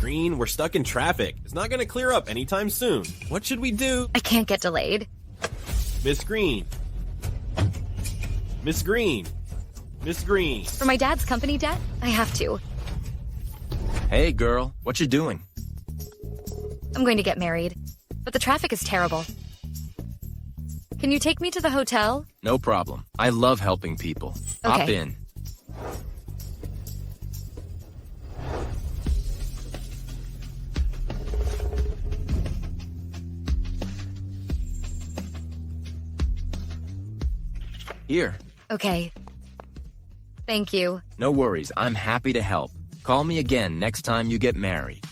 Green, we're stuck in traffic. It's not gonna clear up anytime soon. What should we do? I can't get delayed. Miss Green. Miss Green. Miss Green. For my dad's company debt, I have to. Hey, girl. What you doing? I'm going to get married, but the traffic is terrible. Can you take me to the hotel? No problem. I love helping people. Okay. Hop in. Here. Okay. Thank you. No worries. I'm happy to help. Call me again next time you get married.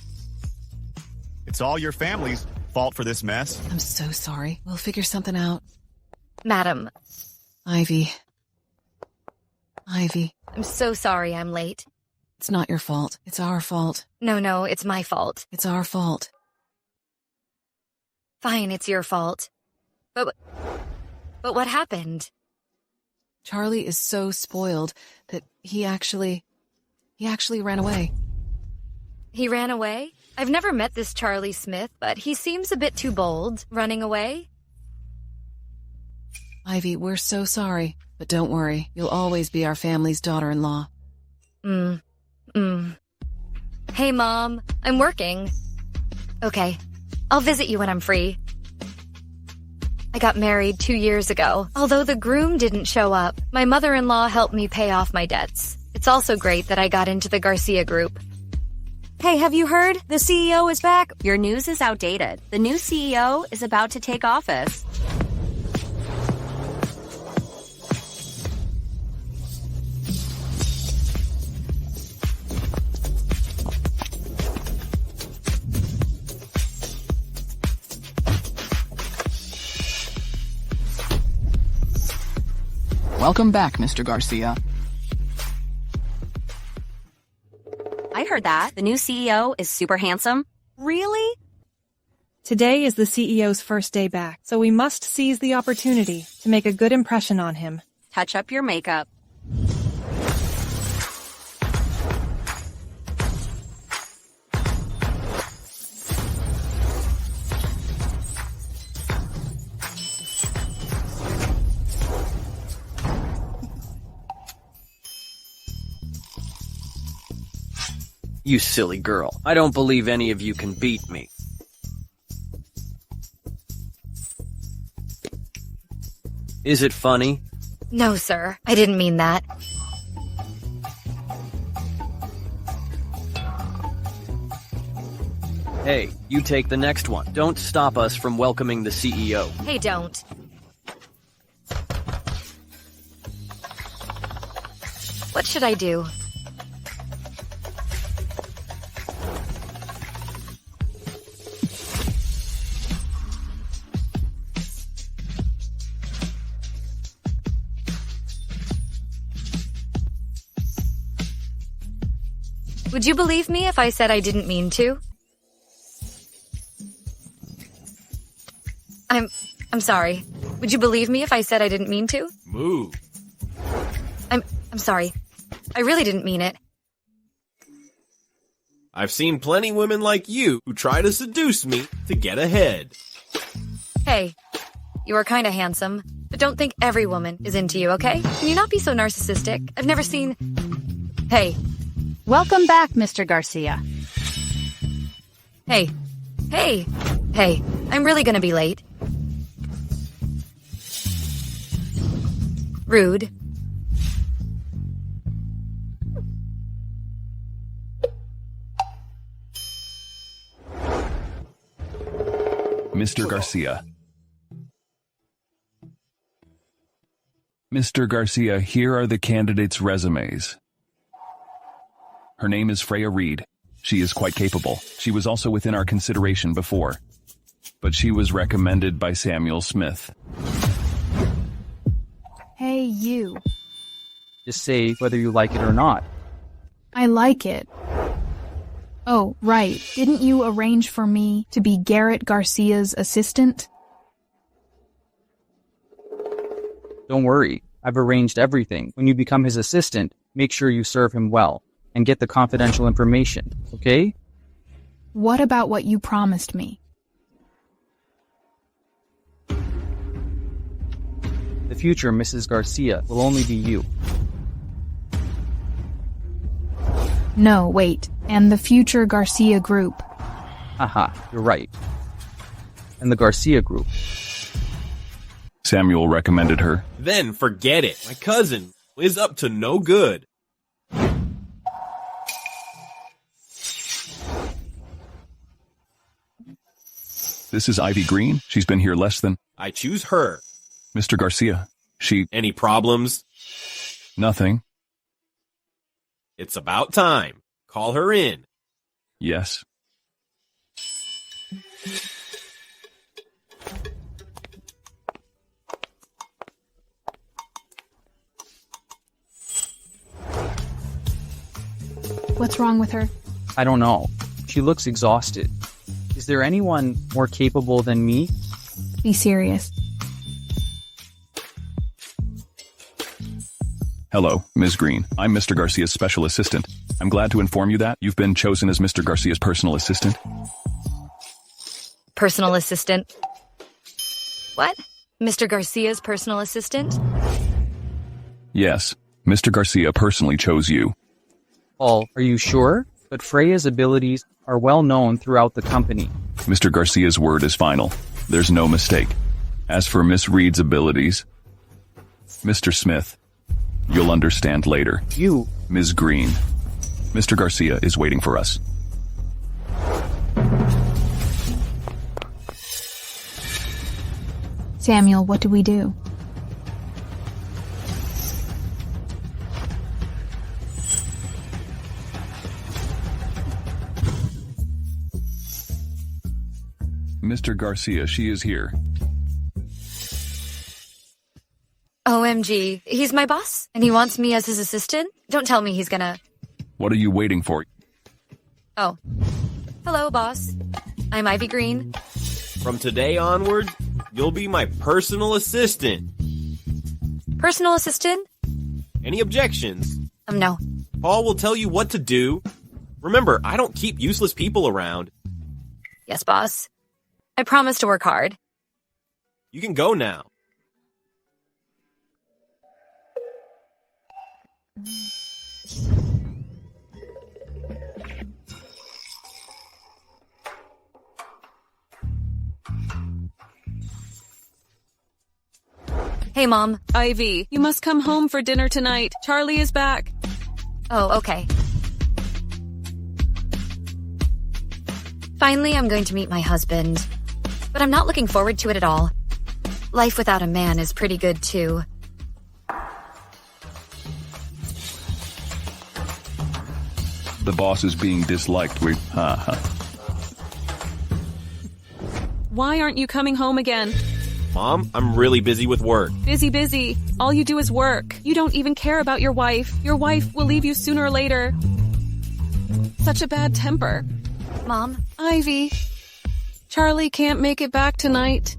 It's all your family's fault for this mess. I'm so sorry. We'll figure something out. Madam. Ivy. Ivy. I'm so sorry I'm late. It's not your fault. It's our fault. No, it's my fault. It's our fault. Fine, it's your fault. But what happened? Charlie is so spoiled that he actually ran away. He ran away? I've never met this Charlie Smith, but he seems a bit too bold, running away. Ivy, we're so sorry, but don't worry. You'll always be our family's daughter-in-law. Hey, Mom, I'm working. Okay, I'll visit you when I'm free. I got married 2 years ago. Although the groom didn't show up, my mother-in-law helped me pay off my debts. It's also great that I got into the Garcia group. Hey, have you heard? The CEO is back. Your news is outdated. The new CEO is about to take office. Welcome back, Mr. Garcia. I heard that. The new CEO is super handsome. Really? Today is the CEO's first day back, so we must seize the opportunity to make a good impression on him. Touch up your makeup. You silly girl. I don't believe any of you can beat me. Is it funny? No, sir, I didn't mean that. Hey, you take the next one. Don't stop us from welcoming the CEO. Hey, don't. What should I do? Would you believe me if I said I didn't mean to? I'm sorry. Would you believe me if I said I didn't mean to? Move. I'm sorry. I really didn't mean it. I've seen plenty women like you who try to seduce me to get ahead. Hey, you are kinda handsome, but don't think every woman is into you, okay? Can you not be so narcissistic? I've never seen... Hey. Welcome back, Mr. Garcia. Hey. I'm really gonna be late. Rude. Mr. Garcia. Mr. Garcia, here are the candidates' resumes. Her name is Freya Reed. She is quite capable. She was also within our consideration before, but she was recommended by Samuel Smith. Hey, you. Just say whether you like it or not. I like it. Oh, right. Didn't you arrange for me to be Garrett Garcia's assistant? Don't worry. I've arranged everything. When you become his assistant, make sure you serve him well and get the confidential information, okay? What about what you promised me? The future Mrs. Garcia will only be you. No, wait. And the future Garcia group. Haha, you're right. And the Garcia group. Samuel recommended her. Then forget it. My cousin is up to no good. This is Ivy Green. She's been here less than... I choose her. Mr. Garcia. She... Any problems? Nothing. It's about time. Call her in. Yes. What's wrong with her? I don't know. She looks exhausted. Is there anyone more capable than me? Be serious. Hello, Ms. Green. I'm Mr. Garcia's special assistant. I'm glad to inform you that you've been chosen as Mr. Garcia's personal assistant. Personal assistant? What? Mr. Garcia's personal assistant? Yes, Mr. Garcia personally chose you. Paul, are you sure? But Freya's abilities are well known throughout the company. Mr. Garcia's word is final. There's no mistake. As for Miss Reed's abilities, Mr. Smith, you'll understand later. You... Ms. Green, Mr. Garcia is waiting for us. Samuel, what do we do? Mr. Garcia, she is here. OMG, he's my boss, and he wants me as his assistant? Don't tell me he's gonna... What are you waiting for? Oh. Hello, boss. I'm Ivy Green. From today onward, you'll be my personal assistant. Personal assistant? Any objections? No. Paul will tell you what to do. Remember, I don't keep useless people around. Yes, boss. I promise to work hard. You can go now. Hey, Mom. Ivy, you must come home for dinner tonight. Charlie is back. Oh, okay. Finally, I'm going to meet my husband. But I'm not looking forward to it at all. Life without a man is pretty good, too. The boss is being disliked. Why aren't you coming home again? Mom, I'm really busy with work. Busy. All you do is work. You don't even care about your wife. Your wife will leave you sooner or later. Such a bad temper. Mom? Ivy. Charlie can't make it back tonight.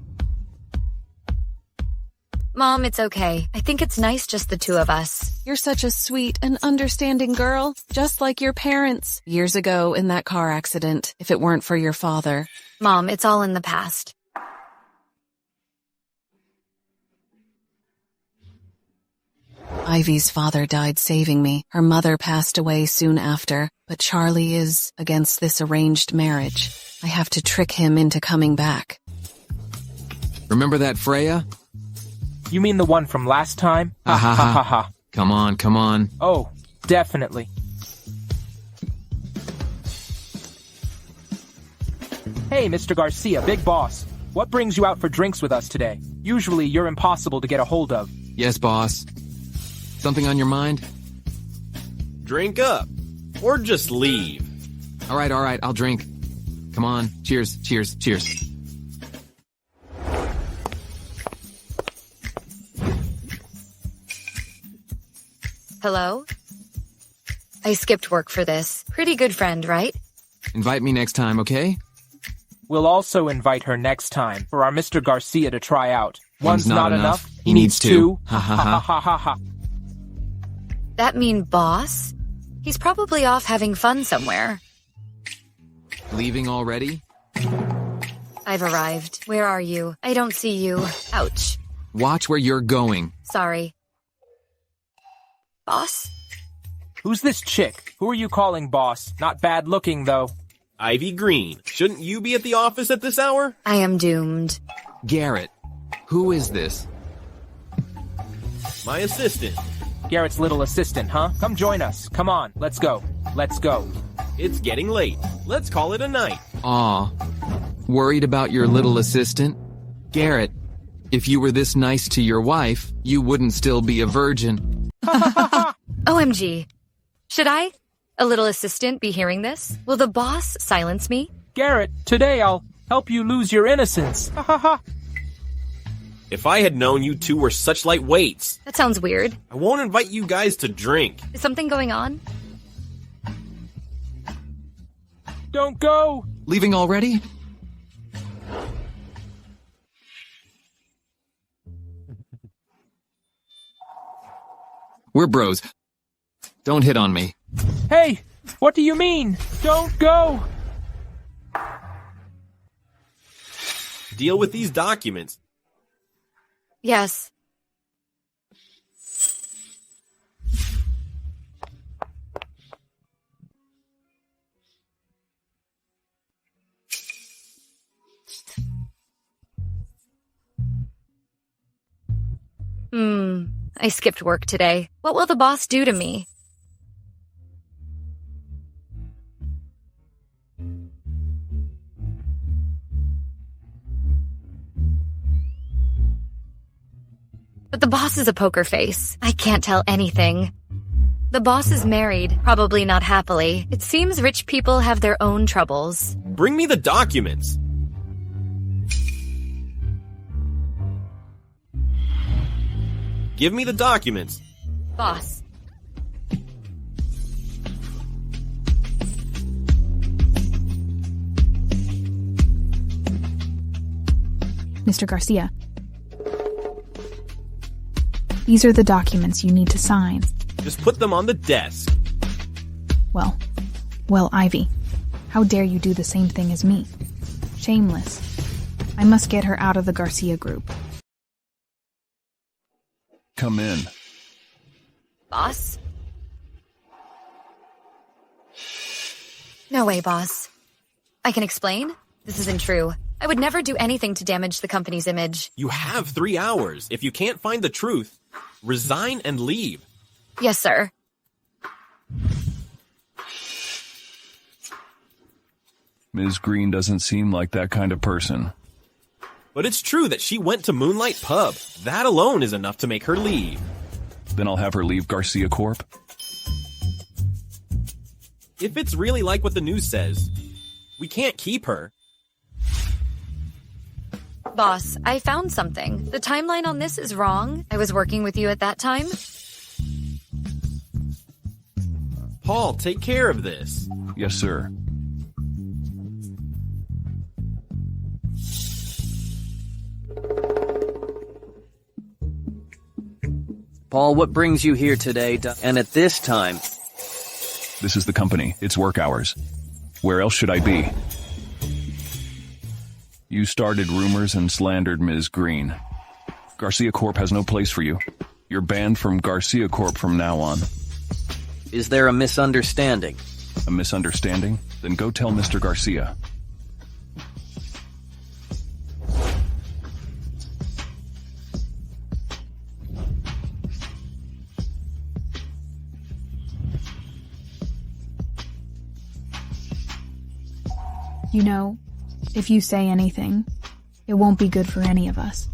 Mom, it's okay. I think it's nice just the two of us. You're such a sweet and understanding girl, just like your parents. Years ago in that car accident, if it weren't for your father. Mom, it's all in the past. Ivy's father died saving me. Her mother passed away soon after, but Charlie is against this arranged marriage. I have to trick him into coming back. Remember that Freya? You mean the one from last time? Ha ha ha ha. Come on. Oh, definitely. Hey, Mr. Garcia, big boss. What brings you out for drinks with us today? Usually you're impossible to get a hold of. Yes, boss. Something on your mind? Drink up. Or just leave. All right, I'll drink. Come on. Cheers. Hello? I skipped work for this. Pretty good friend, right? Invite me next time, okay? We'll also invite her next time for our Mr. Garcia to try out. One's not enough. He needs two. Ha ha ha ha ha ha. That mean boss? He's probably off having fun somewhere. Leaving already? I've arrived. Where are you? I don't see you. Ouch. Watch where you're going. Sorry. Boss? Who's this chick? Who are you calling boss? Not bad looking, though. Ivy Green, shouldn't you be at the office at this hour? I am doomed. Garrett, who is this? My assistant. Garrett's little assistant, huh? Come join us. Come on, let's go. Let's go. It's getting late. Let's call it a night. Aw. Worried about your little assistant? Garrett, if you were this nice to your wife, you wouldn't still be a virgin. OMG. Should I, a little assistant, be hearing this? Will the boss silence me? Garrett, today I'll help you lose your innocence. Ha ha ha. If I had known you two were such light weights. That sounds weird. I won't invite you guys to drink. Is something going on? Don't go! Leaving already? We're bros. Don't hit on me. Hey! What do you mean? Don't go! Deal with these documents. Yes. I skipped work today. What will the boss do to me? But the boss is a poker face. I can't tell anything. The boss is married, probably not happily. It seems rich people have their own troubles. Bring me the documents. Give me the documents. Boss. Mr. Garcia. These are the documents you need to sign. Just put them on the desk. Well, Ivy, how dare you do the same thing as me? Shameless. I must get her out of the Garcia group. Come in. Boss? No way, boss. I can explain. This isn't true. I would never do anything to damage the company's image. You have 3 hours. If you can't find the truth, resign and leave. Yes, sir. Ms. Green doesn't seem like that kind of person. But it's true that she went to Moonlight Pub. That alone is enough to make her leave. Then I'll have her leave Garcia Corp. If it's really like what the news says, we can't keep her. Boss, I found something. The timeline on this is wrong. I was working with you at that time. Paul, take care of this. Yes, sir. Paul, what brings you here today, and at this time? This is the company. It's work hours. Where else should I be? You started rumors and slandered Ms. Green. Garcia Corp has no place for you. You're banned from Garcia Corp from now on. Is there a misunderstanding? A misunderstanding? Then go tell Mr. Garcia. You know, if you say anything, it won't be good for any of us.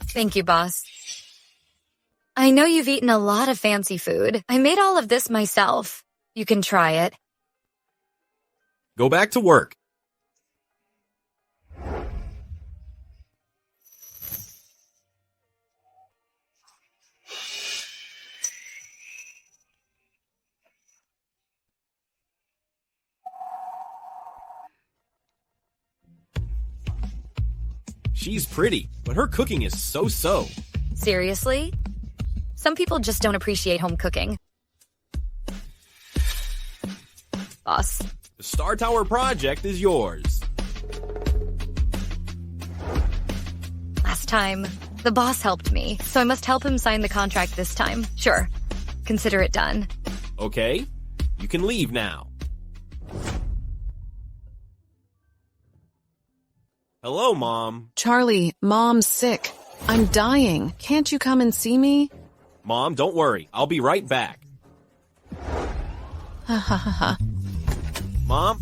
Thank you, boss. I know you've eaten a lot of fancy food. I made all of this myself. You can try it. Go back to work. She's pretty, but her cooking is so-so. Seriously? Some people just don't appreciate home cooking. Boss. The Star Tower project is yours. Last time, the boss helped me, so I must help him sign the contract this time. Sure. Consider it done. Okay, you can leave now. Hello, Mom. Charlie, Mom's sick. I'm dying. Can't you come and see me? Mom, don't worry. I'll be right back. Ha ha ha ha. Mom,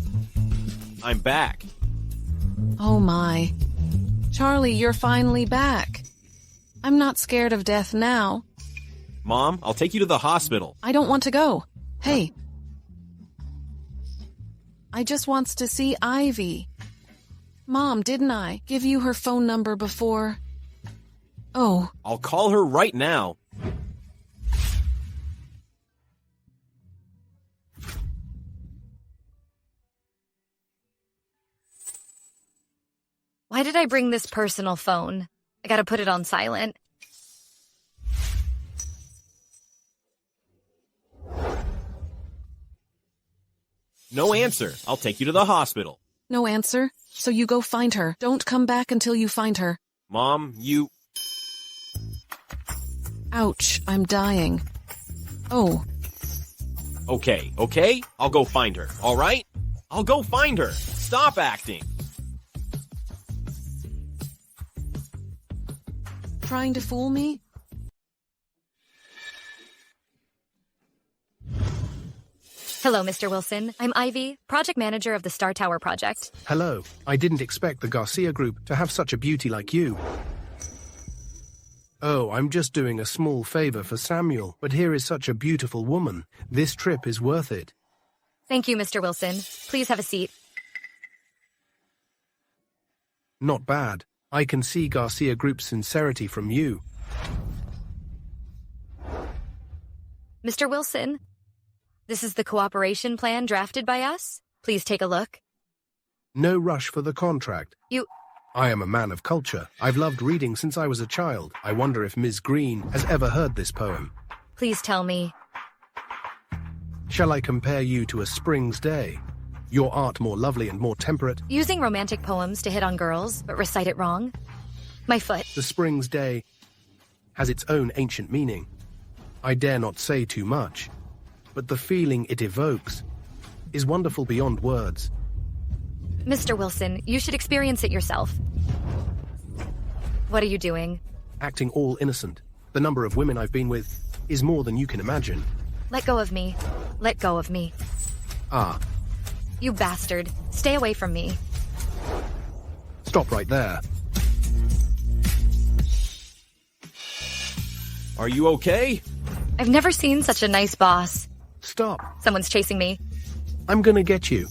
I'm back. Oh my. Charlie, you're finally back. I'm not scared of death now. Mom, I'll take you to the hospital. I don't want to go. Hey. I just wants to see Ivy. Mom, didn't I give you her phone number before? Oh. I'll call her right now. Why did I bring this personal phone? I gotta put it on silent. No answer. I'll take you to the hospital. No answer? So you go find her. Don't come back until you find her. Mom, you... Ouch, I'm dying. Oh. Okay, I'll go find her, all right? I'll go find her. Stop acting. Trying to fool me? Hello, Mr. Wilson. I'm Ivy, project manager of the Star Tower project. Hello. I didn't expect the Garcia group to have such a beauty like you. Oh, I'm just doing a small favor for Samuel, but here is such a beautiful woman. This trip is worth it. Thank you, Mr. Wilson. Please have a seat. Not bad. I can see Garcia group's sincerity from you. Mr. Wilson, this is the cooperation plan drafted by us. Please take a look. No rush for the contract. I am a man of culture. I've loved reading since I was a child. I wonder if Ms. Green has ever heard this poem. Please tell me. Shall I compare you to a spring's day? Your art more lovely and more temperate. Using romantic poems to hit on girls, but recite it wrong. My foot. The spring's day has its own ancient meaning. I dare not say too much, but the feeling it evokes is wonderful beyond words. Mr. Wilson, you should experience it yourself. What are you doing? Acting all innocent. The number of women I've been with is more than you can imagine. Let go of me. Let go of me. Ah. You bastard. Stay away from me. Stop right there. Are you okay? I've never seen such a nice boss. Stop. Someone's chasing me. I'm gonna get you.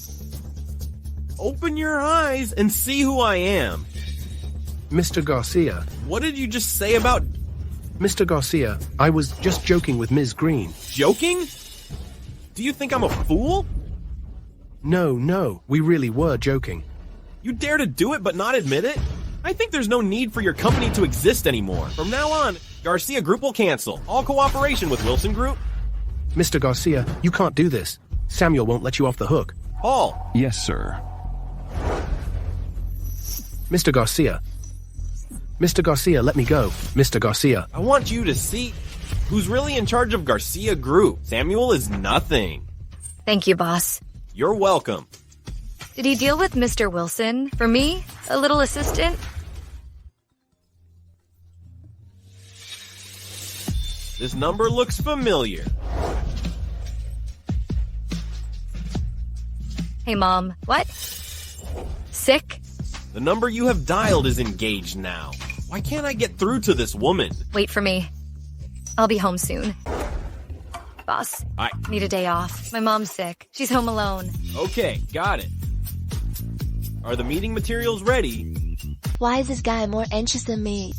Open your eyes and see who I am. Mr. Garcia. What did you just say about... Mr. Garcia, I was just joking with Ms. Green. Joking? Do you think I'm a fool? No, we really were joking. You dare to do it but not admit it? I think there's no need for your company to exist anymore. From now on, Garcia Group will cancel all cooperation with Wilson Group. Mr. Garcia, you can't do this. Samuel won't let you off the hook. Paul. Yes, sir. Mr. Garcia. Mr. Garcia, let me go. Mr. Garcia. I want you to see who's really in charge of Garcia Group. Samuel is nothing. Thank you, boss. You're welcome. Did he deal with Mr. Wilson? For me? A little assistant? This number looks familiar. Hey, Mom. What? Sick? The number you have dialed is engaged now. Why can't I get through to this woman? Wait for me. I'll be home soon. Boss, I need a day off. My mom's sick. She's home alone. Okay, got it. Are the meeting materials ready? Why is this guy more anxious than me?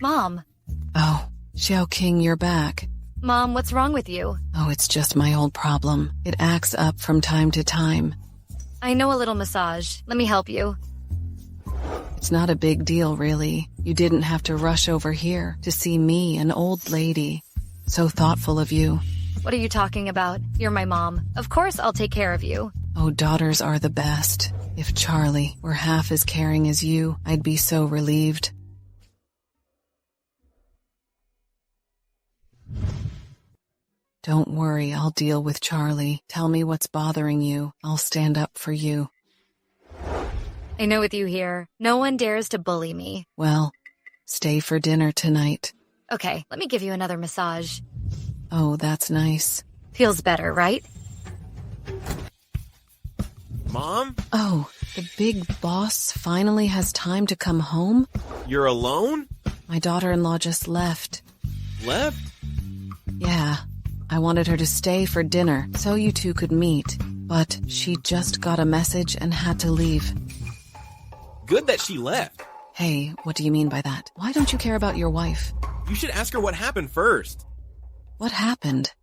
Mom. Oh, Xiao King, you're back. Mom, what's wrong with you? Oh, it's just my old problem. It acts up from time to time. I know a little massage. Let me help you. It's not a big deal, really. You didn't have to rush over here to see me, an old lady. So thoughtful of you. What are you talking about? You're my mom. Of course I'll take care of you. Oh, daughters are the best. If Charlie were half as caring as you, I'd be so relieved. Don't worry, I'll deal with Charlie. Tell me what's bothering you. I'll stand up for you. I know with you here, no one dares to bully me. Well, stay for dinner tonight. Okay, let me give you another massage. Oh, that's nice. Feels better, right? Mom? Oh, the big boss finally has time to come home? You're alone? My daughter-in-law just left. Left? Yeah. I wanted her to stay for dinner so you two could meet, but she just got a message and had to leave. Good that she left. Hey, what do you mean by that? Why don't you care about your wife? You should ask her what happened first. What happened?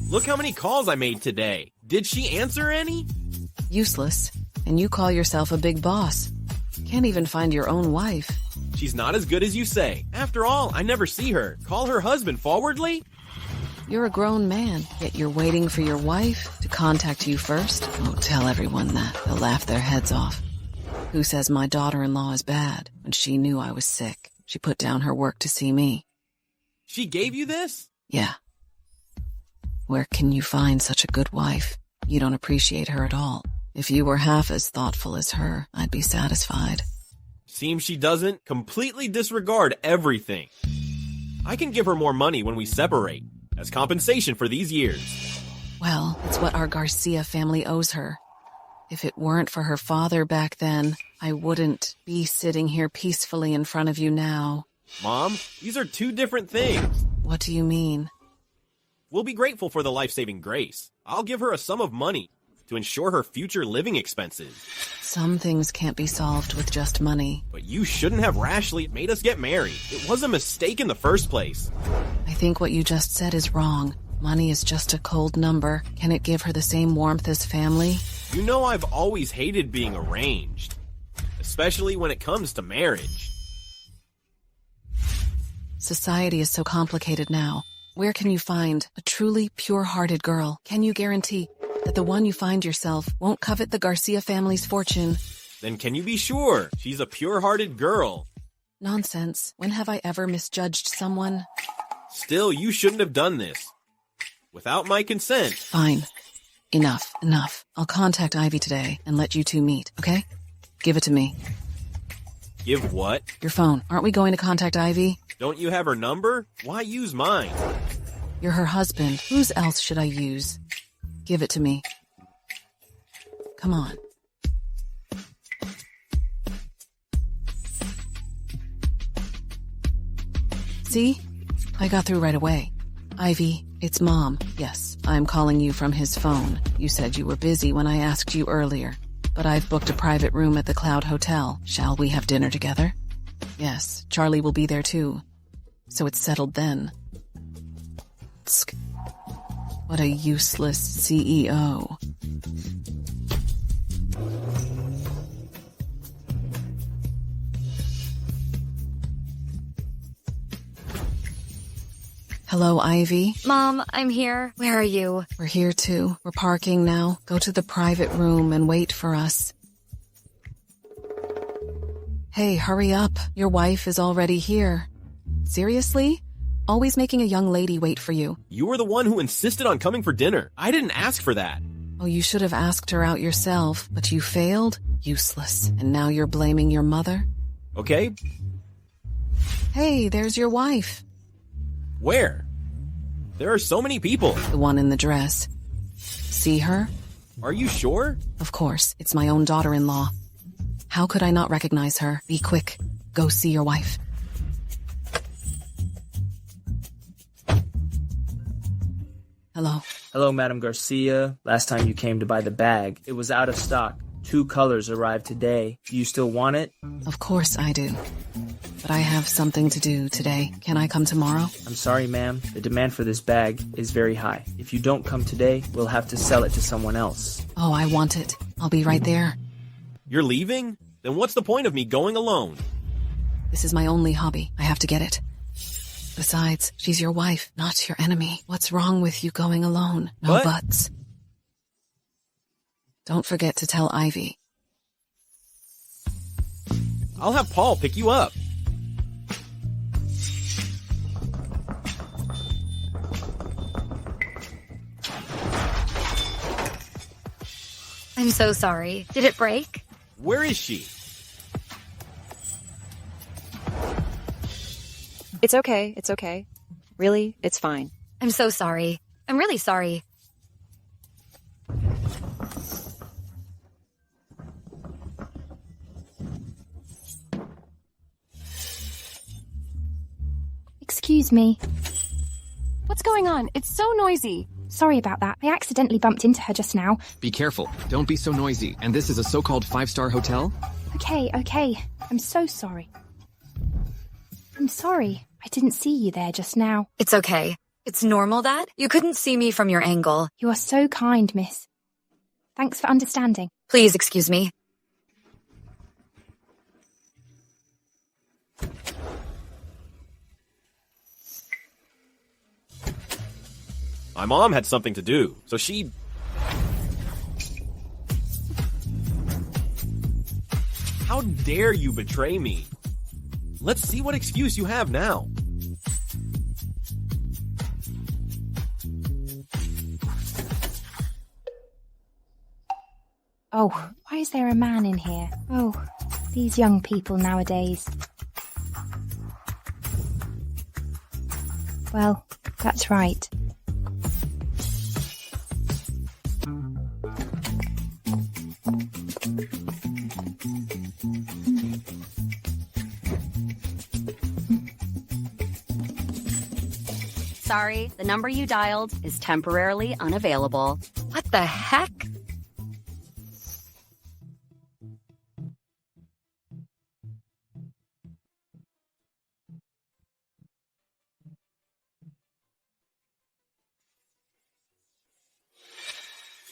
Look how many calls I made today. Did she answer any? Useless. And you call yourself a big boss. Can't even find your own wife. She's not as good as you say. After all, I never see her. Call her husband forwardly? You're a grown man, yet you're waiting for your wife to contact you first? Oh, tell everyone that. They'll laugh their heads off. Who says my daughter-in-law is bad? When she knew I was sick, she put down her work to see me. She gave you this? Yeah. Where can you find such a good wife? You don't appreciate her at all. If you were half as thoughtful as her, I'd be satisfied. Seems she doesn't. Completely disregard everything. I can give her more money when we separate, as compensation for these years. Well, it's what our Garcia family owes her. If it weren't for her father back then, I wouldn't be sitting here peacefully in front of you now. Mom, these are two different things. What do you mean? We'll be grateful for the life-saving grace. I'll give her a sum of money to ensure her future living expenses. Some things can't be solved with just money. But you shouldn't have rashly made us get married. It was a mistake in the first place. I think what you just said is wrong. Money is just a cold number. Can it give her the same warmth as family? You know I've always hated being arranged, especially when it comes to marriage. Society is so complicated now. Where can you find a truly pure-hearted girl? Can you guarantee that the one you find yourself won't covet the Garcia family's fortune? Then can you be sure she's a pure-hearted girl? Nonsense. When have I ever misjudged someone? Still, you shouldn't have done this. Without my consent. Fine. Enough. I'll contact Ivy today and let you two meet, okay? Give it to me. Give what? Your phone. Aren't we going to contact Ivy? Don't you have her number? Why use mine? You're her husband. Whose else should I use? Give it to me. Come on. See? I got through right away. Ivy, it's Mom. Yes, I'm calling you from his phone. You said you were busy when I asked you earlier, but I've booked a private room at the Cloud Hotel. Shall we have dinner together? Yes, Charlie will be there too. So it's settled then. Tsk. What a useless CEO. Hello, Ivy. Mom, I'm here. Where are you? We're here too. We're parking now. Go to the private room and wait for us. Hey, hurry up. Your wife is already here. Seriously? Always making a young lady wait for you. You were the one who insisted on coming for dinner. I didn't ask for that. Oh, you should have asked her out yourself, but you failed? Useless. And now you're blaming your mother? Okay. Hey, there's your wife. Where? There are so many people. The one in the dress. See her? Are you sure? Of course. It's my own daughter-in-law. How could I not recognize her? Be quick. Go see your wife. Hello. Hello, Madam Garcia. Last time you came to buy the bag, it was out of stock. 2 colors arrived today. Do you still want it? Of course I do. but I have something to do today. Can I come tomorrow? I'm sorry, ma'am. The demand for this bag is very high. If you don't come today, we'll have to sell it to someone else. Oh, I want it. I'll be right there. You're leaving? Then what's the point of me going alone? This is my only hobby. I have to get it. Besides, she's your wife, not your enemy. What's wrong with you going alone? No What? buts. Don't forget to tell Ivy. I'll have Paul pick you up. I'm so sorry. Did it break? Where is she? It's okay. It's okay. Really, it's fine. I'm so sorry. I'm really sorry. Excuse me. What's going on? It's so noisy. Sorry about that. I accidentally bumped into her just now. Be careful. Don't be so noisy. And this is a so-called 5-star hotel? Okay. I'm so sorry. I'm sorry. I didn't see you there just now. It's okay. It's normal that you couldn't see me from your angle. You are so kind, miss. Thanks for understanding. Please excuse me. My mom had something to do, so she... How dare you betray me? Let's see what excuse you have now. Oh, why is there a man in here? Oh, these young people nowadays. Well, that's right. Sorry, the number you dialed is temporarily unavailable. What the heck?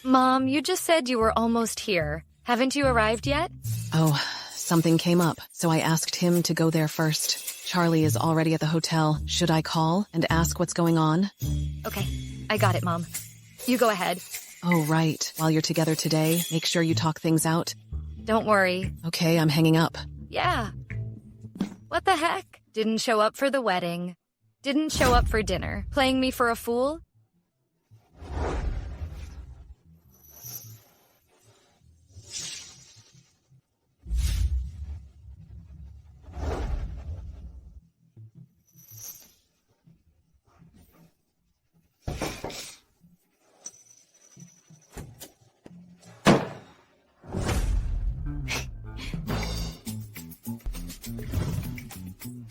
Mom, you just said you were almost here. Haven't you arrived yet? Oh, something came up, so I asked him to go there first. Charlie is already at the hotel. Should I call and ask what's going on? Okay, I got it, Mom. You go ahead. Oh, right. While you're together today, make sure you talk things out. Don't worry. Okay, I'm hanging up. Yeah. What the heck? Didn't show up for the wedding. Didn't show up for dinner. Playing me for a fool?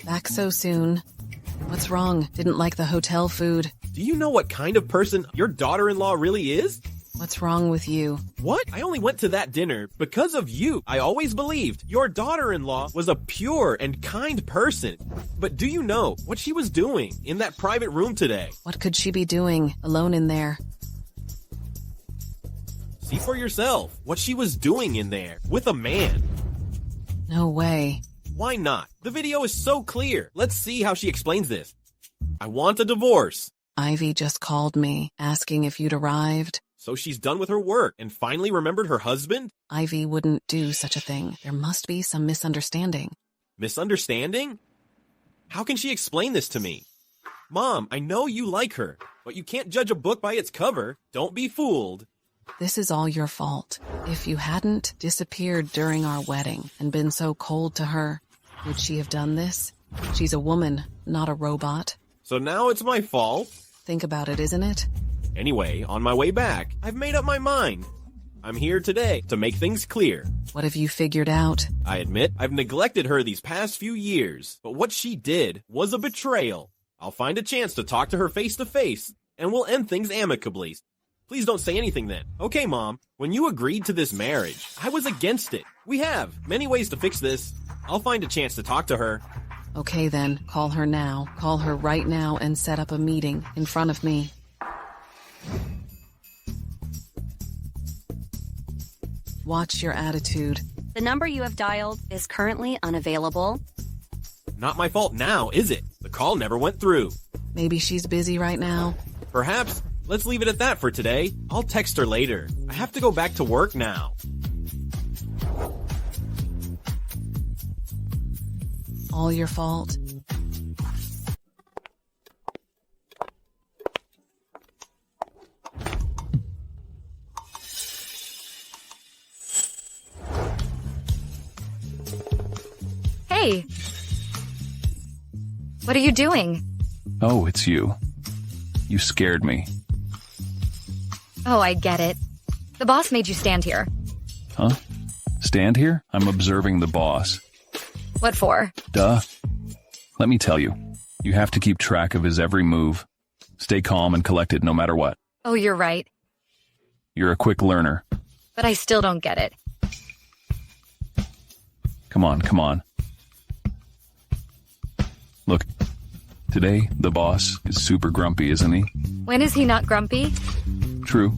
Back so soon. What's wrong? Didn't like the hotel food. Do you know what kind of person your daughter-in-law really is? What's wrong with you? What? I only went to that dinner because of you. I always believed your daughter-in-law was a pure and kind person. But do you know what she was doing in that private room today? What could she be doing alone in there? See for yourself what she was doing in there with a man. No way. Why not? The video is so clear. Let's see how she explains this. I want a divorce. Ivy just called me, asking if you'd arrived. So she's done with her work and finally remembered her husband? Ivy wouldn't do such a thing. There must be some misunderstanding. Misunderstanding? How can she explain this to me? Mom, I know you like her, but you can't judge a book by its cover. Don't be fooled. This is all your fault. If you hadn't disappeared during our wedding and been so cold to her, would she have done this? She's a woman, not a robot. So now it's my fault? Think about it, isn't it? Anyway, on my way back, I've made up my mind. I'm here today to make things clear. What have you figured out? I admit I've neglected her these past few years, but what she did was a betrayal. I'll find a chance to talk to her face to face, and we'll end things amicably. Please don't say anything then. Okay, Mom, when you agreed to this marriage, I was against it. We have many ways to fix this. I'll find a chance to talk to her. Okay then, call her now. Call her right now and set up a meeting in front of me. Watch your attitude. The number you have dialed is currently unavailable. Not my fault now, is it? The call never went through. Maybe she's busy right now. Perhaps. Let's leave it at that for today. I'll text her later. I have to go back to work now. All your fault. Hey. What are you doing? Oh, it's you. You scared me. Oh, I get it. The boss made you stand here. Huh? Stand here? I'm observing the boss. What for? Duh. Let me tell you. You have to keep track of his every move. Stay calm and collected no matter what. Oh, you're right. You're a quick learner. But I still don't get it. Come on, come on. Look, today the boss is super grumpy, isn't he? When is he not grumpy? True.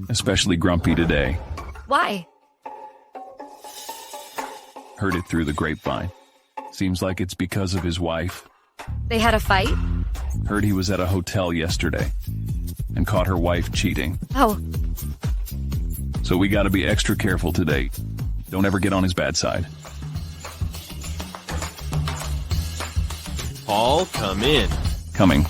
Especially grumpy today. Why? Heard it through the grapevine. Seems like it's because of his wife. They had a fight? Heard he was at a hotel yesterday and caught her wife cheating. Oh. So we gotta be extra careful today. Don't ever get on his bad side. Paul, come in. Coming.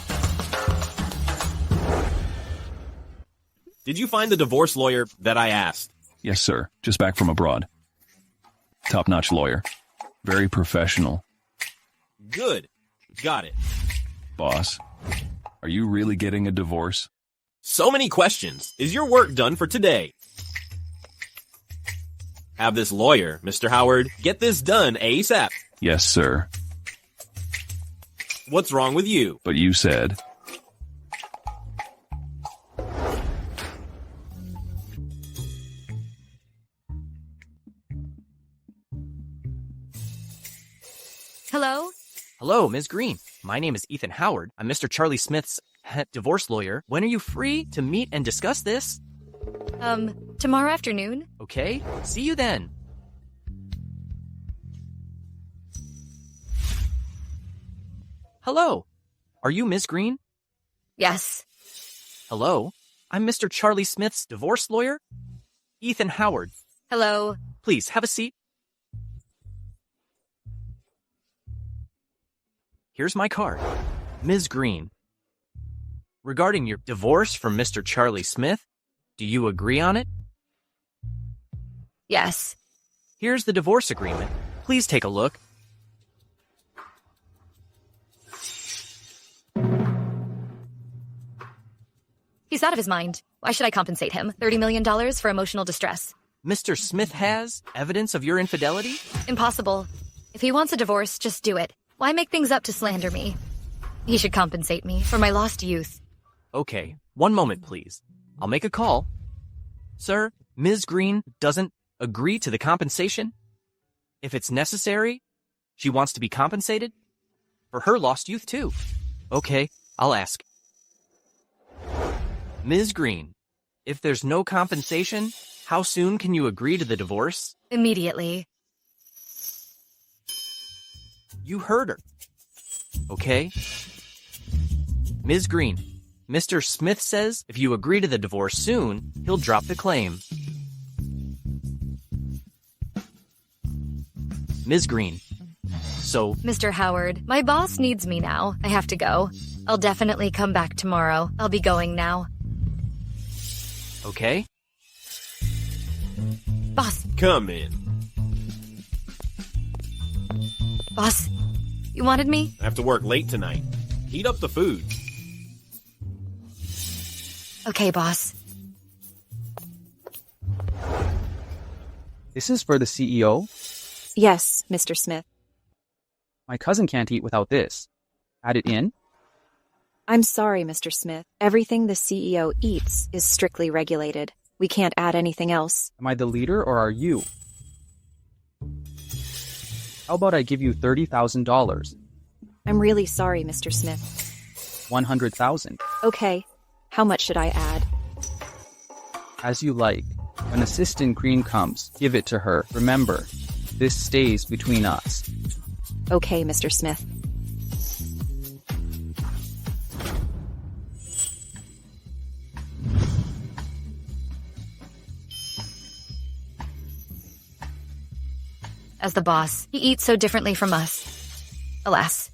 Did you find the divorce lawyer that I asked? Yes, sir. Just back from abroad. Top-notch lawyer. Very professional. Good. Got it. Boss, are you really getting a divorce? So many questions. Is your work done for today? Have this lawyer, Mr. Howard, get this done ASAP. Yes, sir. What's wrong with you? But you said... Hello? Hello, Ms. Green. My name is Ethan Howard. I'm Mr. Charlie Smith's divorce lawyer. When are you free to meet and discuss this? Tomorrow afternoon? Okay, see you then. Hello. Are you Ms. Green? Yes. Hello. I'm Mr. Charlie Smith's divorce lawyer, Ethan Howard. Hello. Please, have a seat. Here's my card. Ms. Green. Regarding your divorce from Mr. Charlie Smith, do you agree on it? Yes. Here's the divorce agreement. Please take a look. He's out of his mind. Why should I compensate him? $30 million for emotional distress. Mr. Smith has evidence of your infidelity? Impossible. If he wants a divorce, just do it. Why make things up to slander me? He should compensate me for my lost youth. Okay, one moment, please. I'll make a call. Sir, Ms. Green doesn't agree to the compensation? If it's necessary, she wants to be compensated? For her lost youth, too. Okay, I'll ask. Ms. Green, if there's no compensation, how soon can you agree to the divorce? Immediately. You heard her. Okay? Ms. Green, Mr. Smith says if you agree to the divorce soon, he'll drop the claim. Ms. Green, so... Mr. Howard, my boss needs me now. I have to go. I'll definitely come back tomorrow. I'll be going now. Okay? Boss. Come in. Boss, you wanted me? I have to work late tonight. Heat up the food. Okay, boss. This is for the CEO? Yes, Mr. Smith. My cousin can't eat without this. Add it in? I'm sorry, Mr. Smith. Everything the CEO eats is strictly regulated. We can't add anything else. Am I the leader or are you? How about I give you $30,000? I'm really sorry, Mr. Smith. 100,000. Okay. How much should I add? As you like. When Assistant Green comes, give it to her. Remember, this stays between us. Okay, Mr. Smith. As the boss, he eats so differently from us. Alas.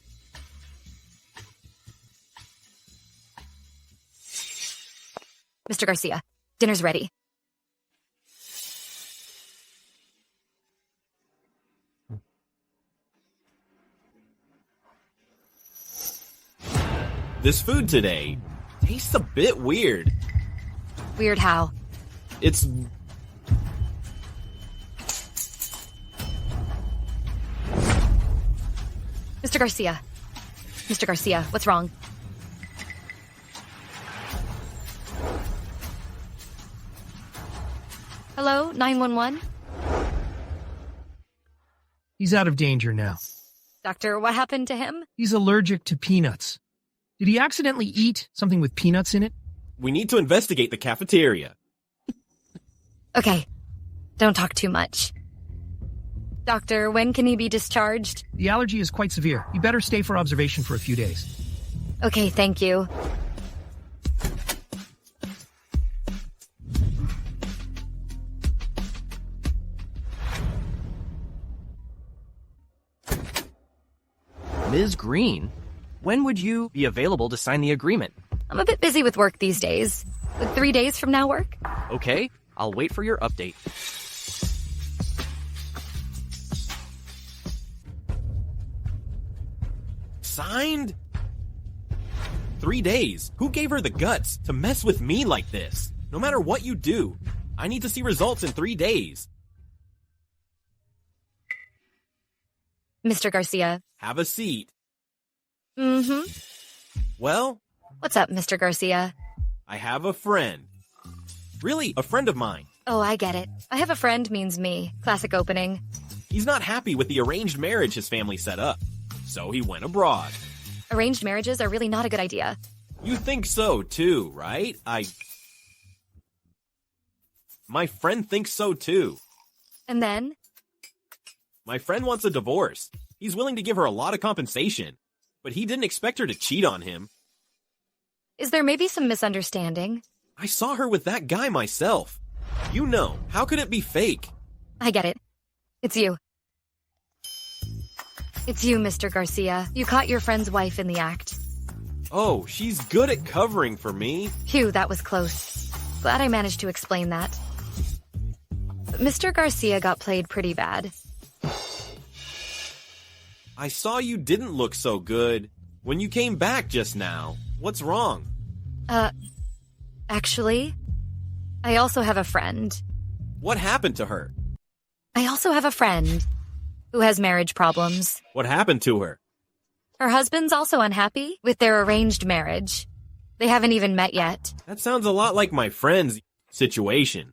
Mr. Garcia, dinner's ready. This food today tastes a bit weird. Weird how? It's... Mr. Garcia. Mr. Garcia, what's wrong? Hello, 911? He's out of danger now. Doctor, what happened to him? He's allergic to peanuts. Did he accidentally eat something with peanuts in it? We need to investigate the cafeteria. Okay, don't talk too much. Doctor, when can he be discharged? The allergy is quite severe. You better stay for observation for a few days. Okay, thank you. Ms. Green, when would you be available to sign the agreement? I'm a bit busy with work these days. Would 3 days from now work? Okay, I'll wait for your update. Signed? 3 days? Who gave her the guts to mess with me like this? No matter what you do, I need to see results in 3 days. Mr. Garcia. Have a seat. Mm-hmm. Well? What's up, Mr. Garcia? I have a friend. Really, a friend of mine. Oh, I get it. I have a friend means me. Classic opening. He's not happy with the arranged marriage his family set up, so he went abroad. Arranged marriages are really not a good idea. You think so, too, right? My friend thinks so, too. And then? My friend wants a divorce. He's willing to give her a lot of compensation, but he didn't expect her to cheat on him. Is there maybe some misunderstanding? I saw her with that guy myself. You know, how could it be fake? I get it. It's you. It's you, Mr. Garcia. You caught your friend's wife in the act. Oh, she's good at covering for me. Phew, that was close. Glad I managed to explain that. But Mr. Garcia got played pretty bad. I saw you didn't look so good when you came back just now. What's wrong? Actually, I also have a friend. What happened to her? I also have a friend who has marriage problems. What happened to her? Her husband's also unhappy with their arranged marriage. They haven't even met yet. That sounds a lot like my friend's situation.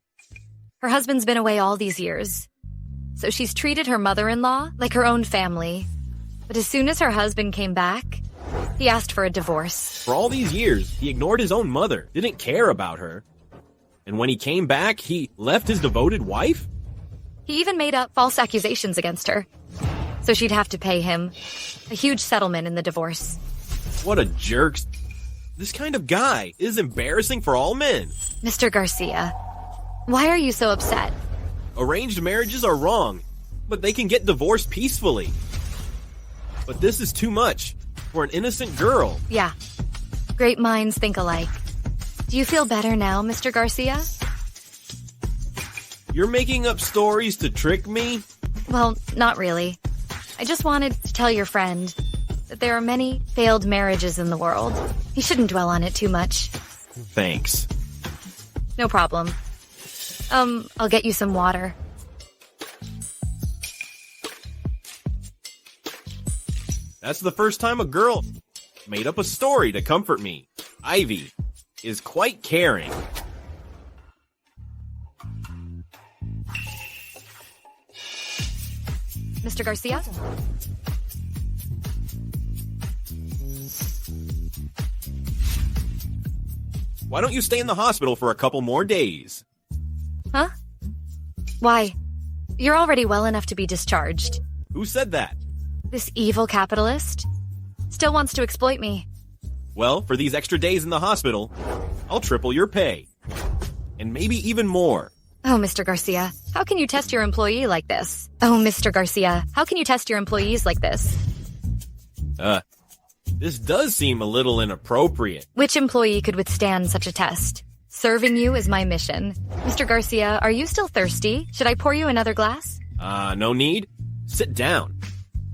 Her husband's been away all these years, so she's treated her mother-in-law like her own family. But as soon as her husband came back, he asked for a divorce. For all these years, he ignored his own mother, didn't care about her. And when he came back, he left his devoted wife? He even made up false accusations against her. So she'd have to pay him a huge settlement in the divorce. What a jerk. This kind of guy is embarrassing for all men. Mr. Garcia, why are you so upset? Arranged marriages are wrong, but they can get divorced peacefully. But this is too much for an innocent girl. Yeah. Great minds think alike. Do you feel better now, Mr. Garcia? You're making up stories to trick me? Well, not really. I just wanted to tell your friend that there are many failed marriages in the world. He shouldn't dwell on it too much. Thanks. No problem. I'll get you some water. That's the first time a girl made up a story to comfort me. Ivy is quite caring. Mr. Garcia? Why don't you stay in the hospital for a couple more days? Huh? Why? You're already well enough to be discharged. Who said that? This evil capitalist still wants to exploit me. Well, for these extra days in the hospital, I'll triple your pay. And maybe even more. Oh, Mr. Garcia, how can you test your employee like this? Oh, Mr. Garcia, how can you test your employees like this? This does seem a little inappropriate. Which employee could withstand such a test? Serving you is my mission. Mr. Garcia, are you still thirsty? Should I pour you another glass? No need. Sit down.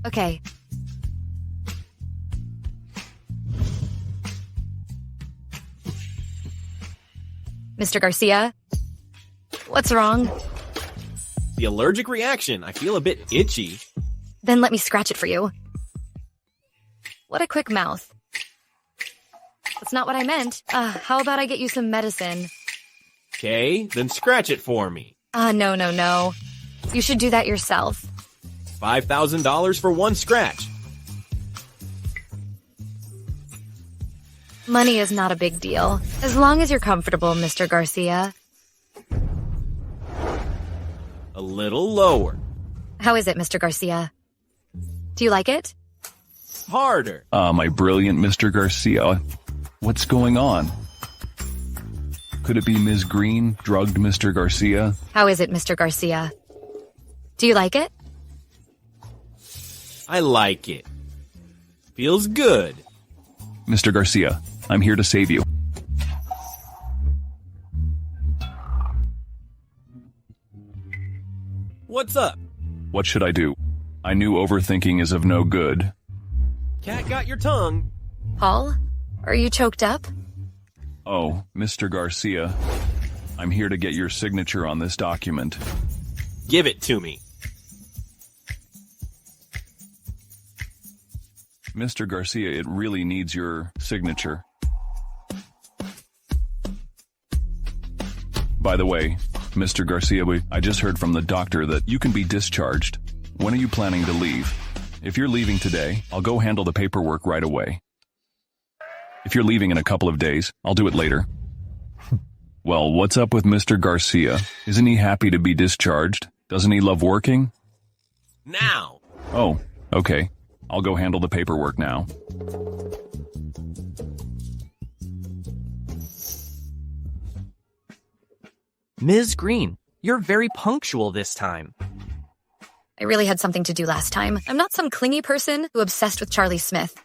Okay. Mr. Garcia? What's wrong? The allergic reaction. I feel a bit itchy. Then let me scratch it for you. What a quick mouth. That's not what I meant. How about I get you some medicine? Okay, then scratch it for me. No. You should do that yourself. $5,000 for one scratch. Money is not a big deal, as long as you're comfortable, Mr. Garcia. A little lower. How is it, Mr. Garcia? Do you like it? Harder. My brilliant Mr. Garcia. What's going on? Could it be Ms. Green drugged Mr. Garcia? How is it, Mr. Garcia? Do you like it? I like it. Feels good. Mr. Garcia, I'm here to save you. What's up? What should I do? I knew overthinking is of no good. Cat got your tongue. Paul, are you choked up? Oh, Mr. Garcia, I'm here to get your signature on this document. Give it to me. Mr. Garcia, it really needs your signature. By the way, Mr. Garcia, I just heard from the doctor that you can be discharged. When are you planning to leave? If you're leaving today, I'll go handle the paperwork right away. If you're leaving in a couple of days, I'll do it later. Well, what's up with Mr. Garcia? Isn't he happy to be discharged? Doesn't he love working? Now! Oh, okay. I'll go handle the paperwork now. Ms. Green, you're very punctual this time. I really had something to do last time. I'm not some clingy person who obsessed with Charlie Smith.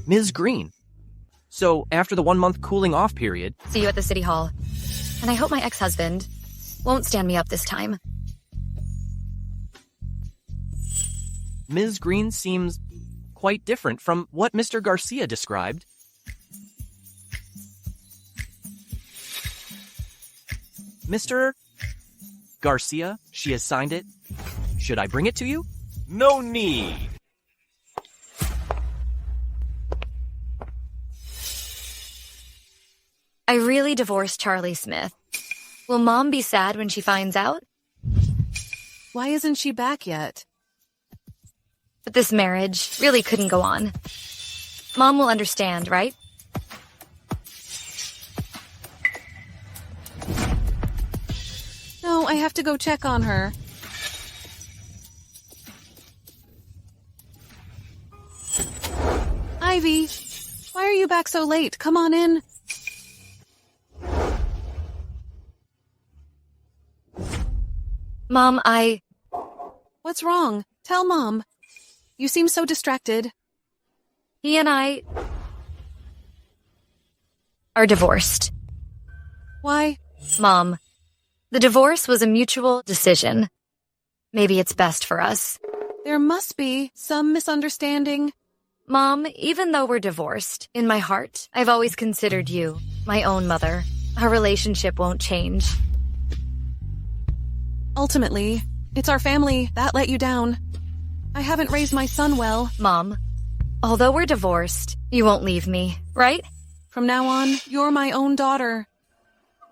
Ms. Green. So, after the 1-month cooling off period... See you at the city hall. And I hope my ex-husband won't stand me up this time. Ms. Green seems quite different from what Mr. Garcia described. Mr. Garcia, she has signed it. Should I bring it to you? No need. I really divorced Charlie Smith. Will Mom be sad when she finds out? Why isn't she back yet? But this marriage really couldn't go on. Mom will understand, right? No, I have to go check on her. Ivy, why are you back so late? Come on in. Mom, What's wrong? Tell Mom. You seem so distracted. He and I are divorced. Why? Mom, the divorce was a mutual decision. Maybe it's best for us. There must be some misunderstanding. Mom, even though we're divorced, in my heart, I've always considered you my own mother. Our relationship won't change. Ultimately, it's our family that let you down. I haven't raised my son well. Mom, although we're divorced, you won't leave me, right? From now on, you're my own daughter.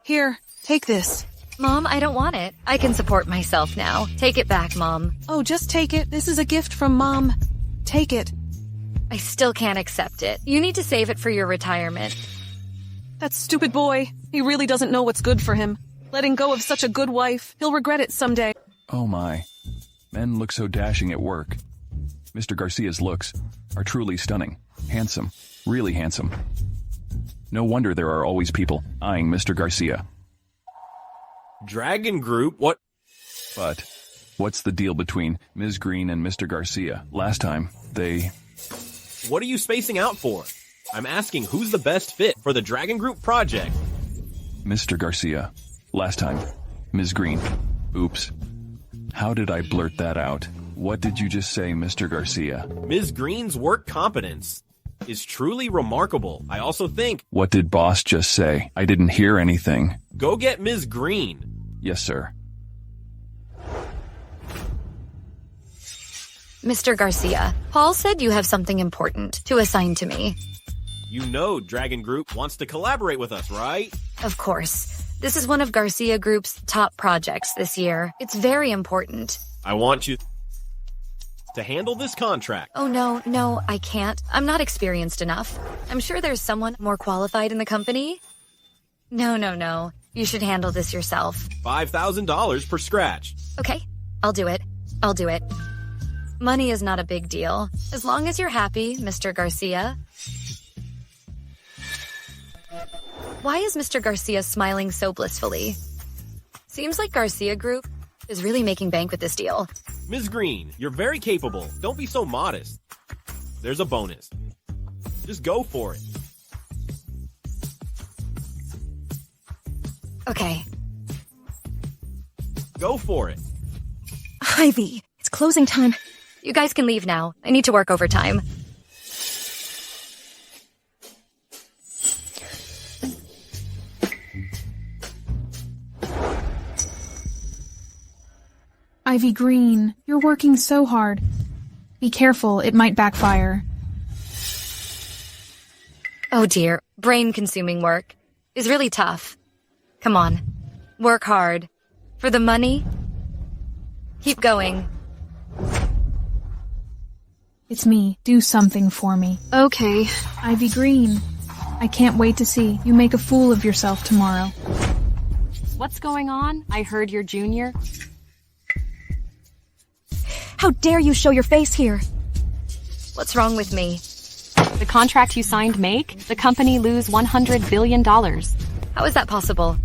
Here, Take this. Mom, I don't want it. I can support myself now. Take it back, Mom. Oh, just take it. This is a gift from Mom. Take it. I still can't accept it. You need to save it for your retirement. That stupid boy. He really doesn't know what's good for him. Letting go of such a good wife. He'll regret it someday. Oh my. Men look so dashing at work. Mr. Garcia's looks are truly stunning. Handsome. Really handsome. No wonder there are always people eyeing Mr. Garcia. Dragon Group? What? But what's the deal between Ms. Green and Mr. Garcia? Last time, they... What are you spacing out for? I'm asking who's the best fit for the Dragon Group project. Mr. Garcia. Last time, Ms. Green. Oops. How did I blurt that out? What did you just say, Mr. Garcia? Ms. Green's work competence is truly remarkable. I also think... What did boss just say? I didn't hear anything. Go get Ms. Green. Yes, sir. Mr. Garcia, Paul said you have something important to assign to me. You know Dragon Group wants to collaborate with us, right? Of course. This is one of Garcia Group's top projects this year. It's very important. I want you to handle this contract. Oh, no, I can't. I'm not experienced enough. I'm sure there's someone more qualified in the company. No. You should handle this yourself. $5,000 per scratch. Okay, I'll do it. Money is not a big deal. As long as you're happy, Mr. Garcia. Why is Mr. Garcia smiling so blissfully? Seems like Garcia Group is really making bank with this deal. Ms. Green, you're very capable. Don't be so modest. There's a bonus. Just go for it. Okay. Go for it. Ivy, it's closing time. You guys can leave now. I need to work overtime. Ivy Green, you're working so hard. Be careful, it might backfire. Oh dear, brain-consuming work is really tough. Come on, work hard. For the money, keep going. It's me. Do something for me. Okay. Ivy Green, I can't wait to see you make a fool of yourself tomorrow. What's going on? I heard you're junior. How dare you show your face here? What's wrong with me? The contract you signed make the company lose $100 billion. How is that possible?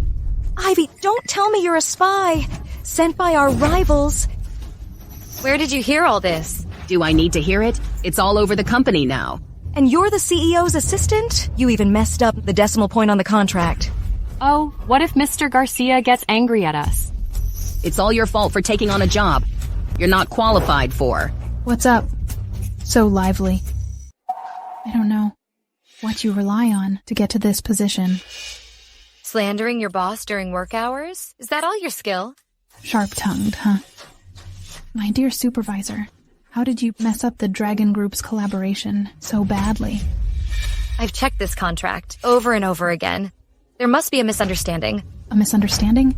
Ivy, don't tell me you're a spy. Sent by our rivals. Where did you hear all this? Do I need to hear it? It's all over the company now. And you're the CEO's assistant? You even messed up the decimal point on the contract. Oh, what if Mr. Garcia gets angry at us? It's all your fault for taking on a job you're not qualified for. What's up? So lively. I don't know what you rely on to get to this position. Slandering your boss during work hours? Is that all your skill? Sharp-tongued, huh? My dear supervisor, how did you mess up the Dragon Group's collaboration so badly? I've checked this contract over and over again. There must be a misunderstanding. A misunderstanding?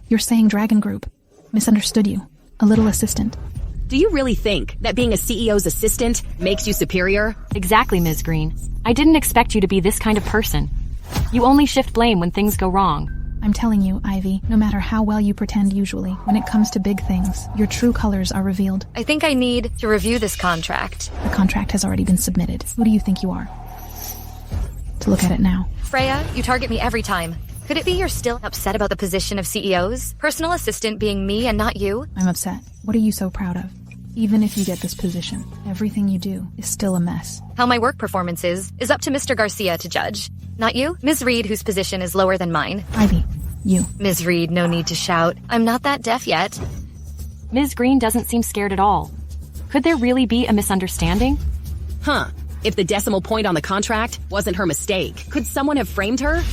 You're saying Dragon Group misunderstood you. A little assistant. Do you really think that being a CEO's assistant makes you superior? Exactly, Ms. Green. I didn't expect you to be this kind of person. You only shift blame when things go wrong. I'm telling you, Ivy, no matter how well you pretend usually, when it comes to big things, your true colors are revealed. I think I need to review this contract. The contract has already been submitted. Who do you think you are? To look at it now. Freya, you target me every time. Could it be you're still upset about the position of CEOs? Personal assistant being me and not you? I'm upset. What are you so proud of? Even if you get this position, everything you do is still a mess. How my work performance is up to Mr. Garcia to judge. Not you? Ms. Reed, whose position is lower than mine. Ivy, you. Ms. Reed, no need to shout. I'm not that deaf yet. Ms. Green doesn't seem scared at all. Could there really be a misunderstanding? Huh. If the decimal point on the contract wasn't her mistake, could someone have framed her?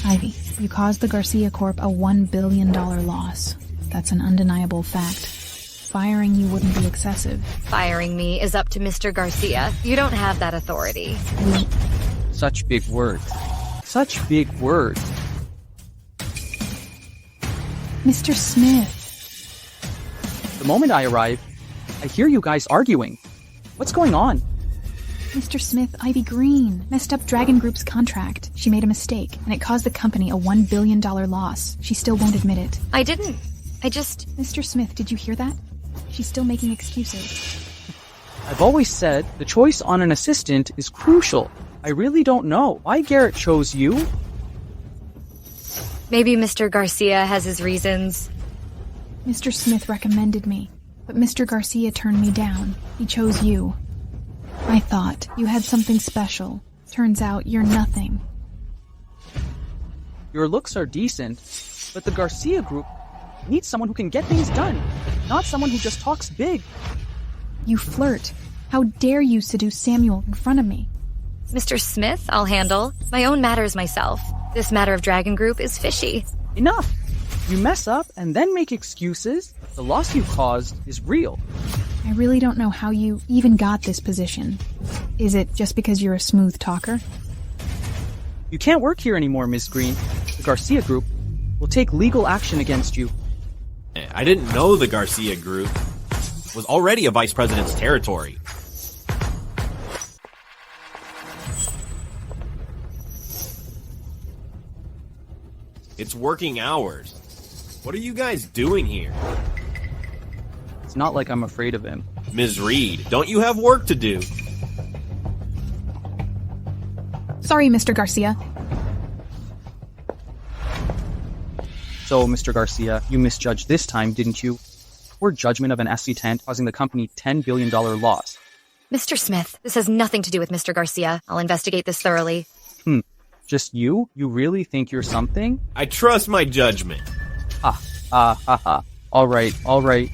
Ivy, you caused the Garcia Corp a $1 billion loss. That's an undeniable fact. Firing you wouldn't be excessive. Firing me is up to Mr. Garcia. You don't have that authority. Such big words. Such big words. Mr. Smith. The moment I arrive, I hear you guys arguing. What's going on? Mr. Smith, Ivy Green messed up Dragon Group's contract. She made a mistake, and it caused the company a $1 billion loss. She still won't admit it. I didn't. I just... Mr. Smith, did you hear that? She's still making excuses. I've always said the choice on an assistant is crucial. I really don't know why Garrett chose you. Maybe Mr. Garcia has his reasons. Mr. Smith recommended me, but Mr. Garcia turned me down. He chose you. I thought you had something special. Turns out you're nothing. Your looks are decent, but the Garcia group needs someone who can get things done, not someone who just talks big. You flirt. How dare you seduce Samuel in front of me? Mr. Smith, I'll handle. My own matters myself. This matter of Dragon Group is fishy. Enough! You mess up and then make excuses. The loss you caused is real. I really don't know how you even got this position. Is it just because you're a smooth talker? You can't work here anymore, Ms. Green. The Garcia Group will take legal action against you. I didn't know the Garcia Group was already a vice president's territory. It's working hours. What are you guys doing here? It's not like I'm afraid of him. Ms. Reed, don't you have work to do? Sorry, Mr. Garcia. So, Mr. Garcia, you misjudged this time, didn't you? Poor judgment of an assistant causing the company $10 billion loss. Mr. Smith, this has nothing to do with Mr. Garcia. I'll investigate this thoroughly. Just you? You really think you're something? I trust my judgment. All right.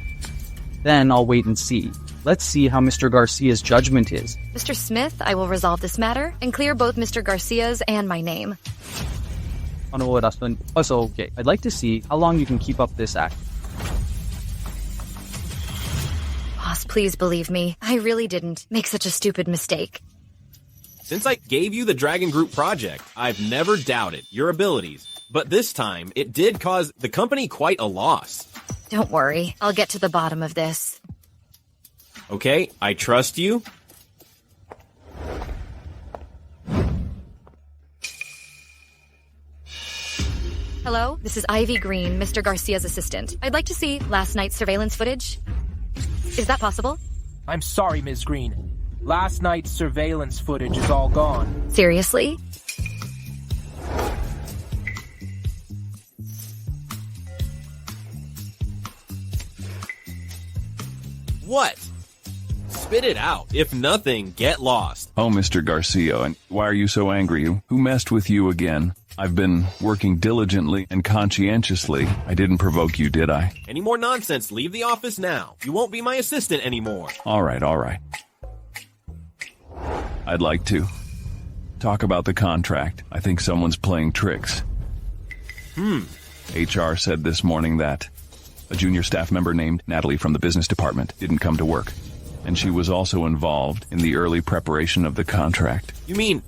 Then I'll wait and see. Let's see how Mr. Garcia's judgment is. Mr. Smith, I will resolve this matter and clear both Mr. Garcia's and my name. Also, okay, I'd like to see how long you can keep up this act. Boss, please believe me. I really didn't make such a stupid mistake. Since I gave you the Dragon Group project, I've never doubted your abilities. But this time, it did cause the company quite a loss. Don't worry, I'll get to the bottom of this. Okay, I trust you. Hello, this is Ivy Green, Mr. Garcia's assistant. I'd like to see last night's surveillance footage. Is that possible? I'm sorry, Ms. Green. Last night's surveillance footage is all gone. Seriously? What? Spit it out. If nothing, get lost. Oh, Mr. Garcia, and why are you so angry? Who messed with you again? I've been working diligently and conscientiously. I didn't provoke you, did I? Any more nonsense, leave the office now. You won't be my assistant anymore. All right. I'd like to talk about the contract. I think someone's playing tricks. HR said this morning that a junior staff member named Natalie from the business department didn't come to work, and she was also involved in the early preparation of the contract. You mean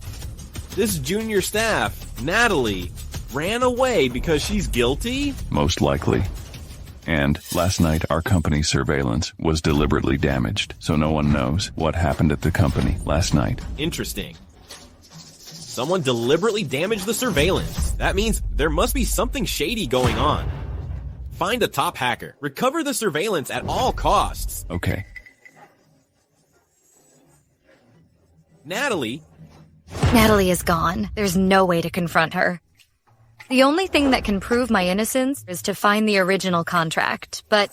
this junior staff, Natalie, ran away because she's guilty? Most likely. And last night, our company's surveillance was deliberately damaged, so no one knows what happened at the company last night. Interesting. Someone deliberately damaged the surveillance. That means there must be something shady going on. Find the top hacker. Recover the surveillance at all costs. Okay. Natalie is gone. There's no way to confront her. The only thing that can prove my innocence is to find the original contract, but...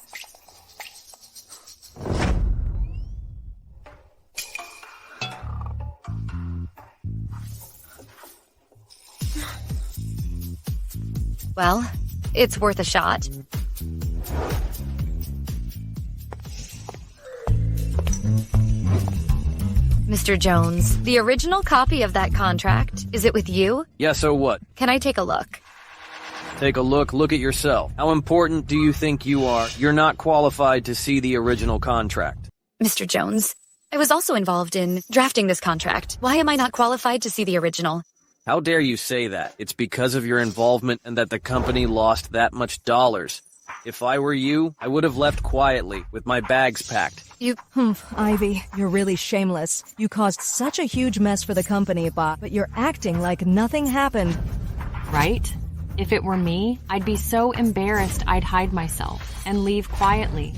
Well, it's worth a shot. Mr. Jones, the original copy of that contract, is it with you? Yeah, so what? Can I take a look? Take a look at yourself. How important do you think you are? You're not qualified to see the original contract. Mr. Jones, I was also involved in drafting this contract. Why am I not qualified to see the original? How dare you say that? It's because of your involvement and that the company lost that much dollars. If I were you, I would have left quietly, with my bags packed. Ivy, you're really shameless. You caused such a huge mess for the company, but you're acting like nothing happened. Right? If it were me, I'd be so embarrassed I'd hide myself and leave quietly.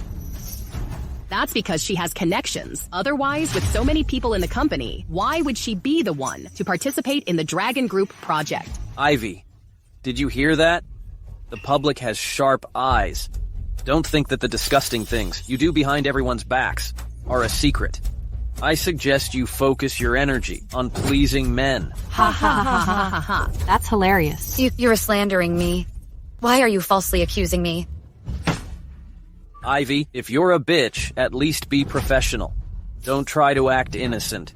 That's because she has connections. Otherwise, with so many people in the company, why would she be the one to participate in the Dragon Group project? Ivy, did you hear that? The public has sharp eyes. Don't think that the disgusting things you do behind everyone's backs are a secret. I suggest you focus your energy on pleasing men. Ha ha ha ha ha ha. That's hilarious. You're slandering me. Why are you falsely accusing me? Ivy, if you're a bitch, at least be professional. Don't try to act innocent.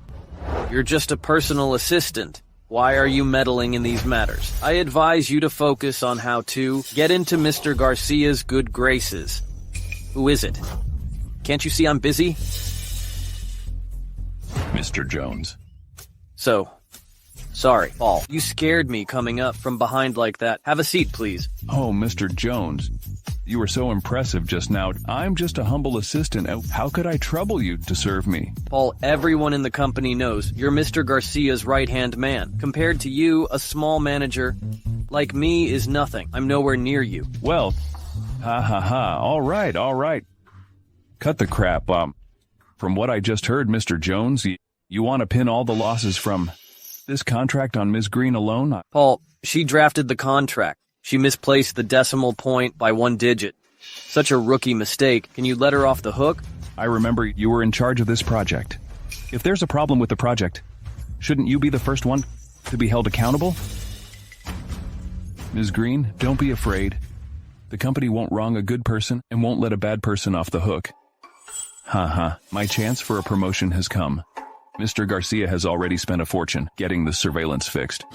You're just a personal assistant. Why are you meddling in these matters? I advise you to focus on how to get into Mr. Garcia's good graces. Who is it? Can't you see I'm busy? Mr. Jones. Sorry, Paul. You scared me coming up from behind like that. Have a seat, please. Oh, Mr. Jones. You were so impressive just now. I'm just a humble assistant. How could I trouble you to serve me? Paul, everyone in the company knows you're Mr. Garcia's right-hand man. Compared to you, a small manager like me is nothing. I'm nowhere near you. Well, ha ha ha. All right. Cut the crap. From what I just heard, Mr. Jones, you want to pin all the losses from this contract on Ms. Green alone? Paul, she drafted the contract. She misplaced the decimal point by 1 digit. Such a rookie mistake. Can you let her off the hook? I remember you were in charge of this project. If there's a problem with the project, shouldn't you be the first one to be held accountable? Ms. Green, don't be afraid. The company won't wrong a good person and won't let a bad person off the hook. Ha. My chance for a promotion has come. Mr. Garcia has already spent a fortune getting the surveillance fixed.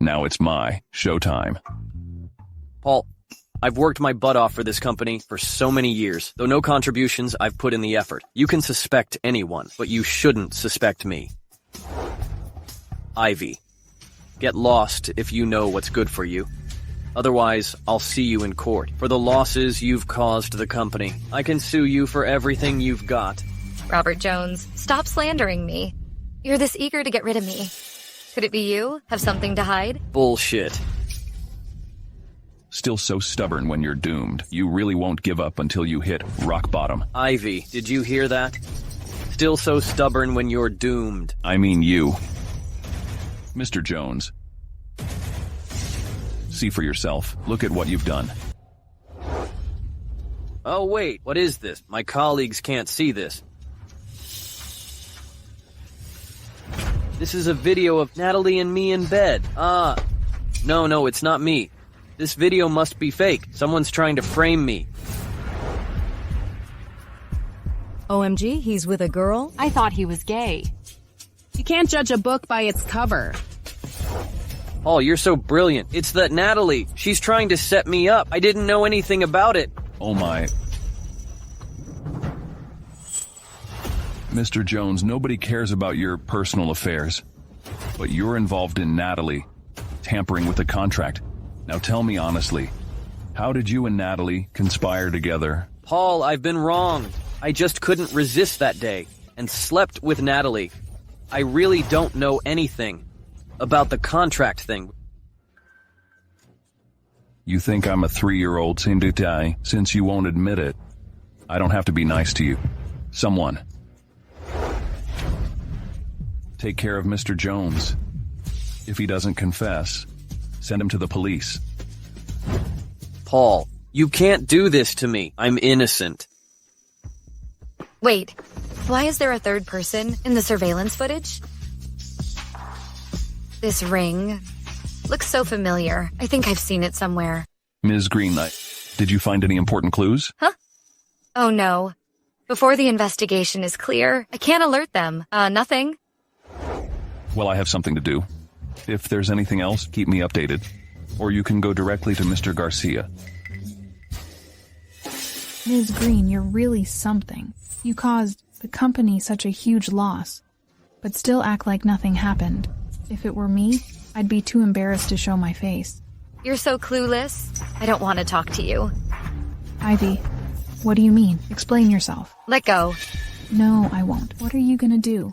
Now it's my showtime. Paul, I've worked my butt off for this company for so many years. Though no contributions, I've put in the effort. You can suspect anyone, but you shouldn't suspect me. Ivy, get lost if you know what's good for you. Otherwise, I'll see you in court for the losses you've caused the company. I can sue you for everything you've got. Robert Jones, stop slandering me. You're this eager to get rid of me. Could it be you? Have something to hide? Bullshit. Still so stubborn when you're doomed. You really won't give up until you hit rock bottom. Ivy, did you hear that? Still so stubborn when you're doomed. I mean you. Mr. Jones. See for yourself. Look at what you've done. Oh wait, what is this? My colleagues can't see this. This is a video of Natalie and me in bed. No, it's not me. This video must be fake. Someone's trying to frame me. OMG, he's with a girl? I thought he was gay. You can't judge a book by its cover. Oh, you're so brilliant. It's that Natalie. She's trying to set me up. I didn't know anything about it. Oh my. Mr. Jones, nobody cares about your personal affairs. But you're involved in Natalie tampering with the contract. Now tell me honestly, how did you and Natalie conspire together? Paul, I've been wronged. I just couldn't resist that day and slept with Natalie. I really don't know anything about the contract thing. You think I'm a 3-year-old Cinderella since you won't admit it. I don't have to be nice to you. Someone. Take care of Mr. Jones. If he doesn't confess, send him to the police. Paul, you can't do this to me. I'm innocent. Wait, why is there a third person in the surveillance footage? This ring looks so familiar. I think I've seen it somewhere. Ms. Green, did you find any important clues? Huh? Oh no. Before the investigation is clear, I can't alert them. Nothing. Well, I have something to do. If there's anything else, keep me updated. Or you can go directly to Mr. Garcia. Ms. Green, you're really something. You caused the company such a huge loss, but still act like nothing happened. If it were me, I'd be too embarrassed to show my face. You're so clueless. I don't want to talk to you. Ivy, what do you mean? Explain yourself. Let go. No, I won't. What are you gonna do?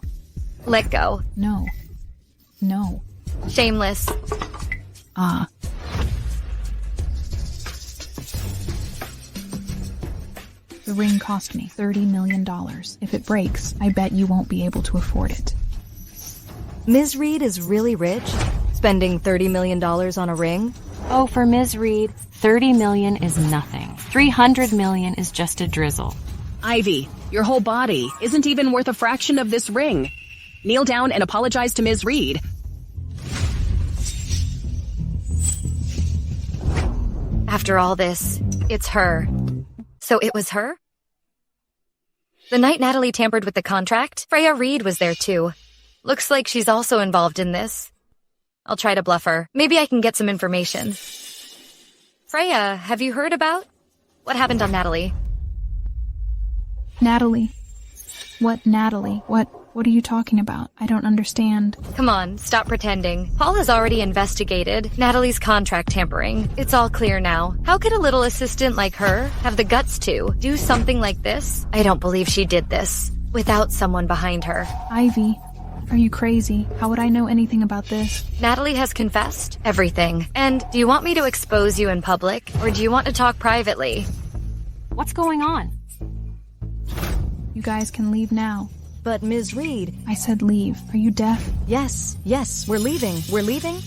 Let go. No. No. Shameless. Ah. The ring cost me $30 million. If it breaks, I bet you won't be able to afford it. Ms. Reed is really rich? Spending $30 million on a ring? Oh, for Ms. Reed, $30 million is nothing. $300 million is just a drizzle. Ivy, your whole body isn't even worth a fraction of this ring. Kneel down and apologize to Ms. Reed. After all this, it's her. So it was her? The night Natalie tampered with the contract, Freya Reed was there too. Looks like she's also involved in this. I'll try to bluff her. Maybe I can get some information. Freya, have you heard about what happened on Natalie? Natalie? What Natalie? What are you talking about? I don't understand. Come on, stop pretending. Paul has already investigated Natalie's contract tampering. It's all clear now. How could a little assistant like her have the guts to do something like this? I don't believe she did this without someone behind her. Ivy, are you crazy? How would I know anything about this? Natalie has confessed everything. And do you want me to expose you in public, or do you want to talk privately? What's going on? You guys can leave now. But Ms. Reed... I said leave. Are you deaf? Yes, we're leaving. We're leaving?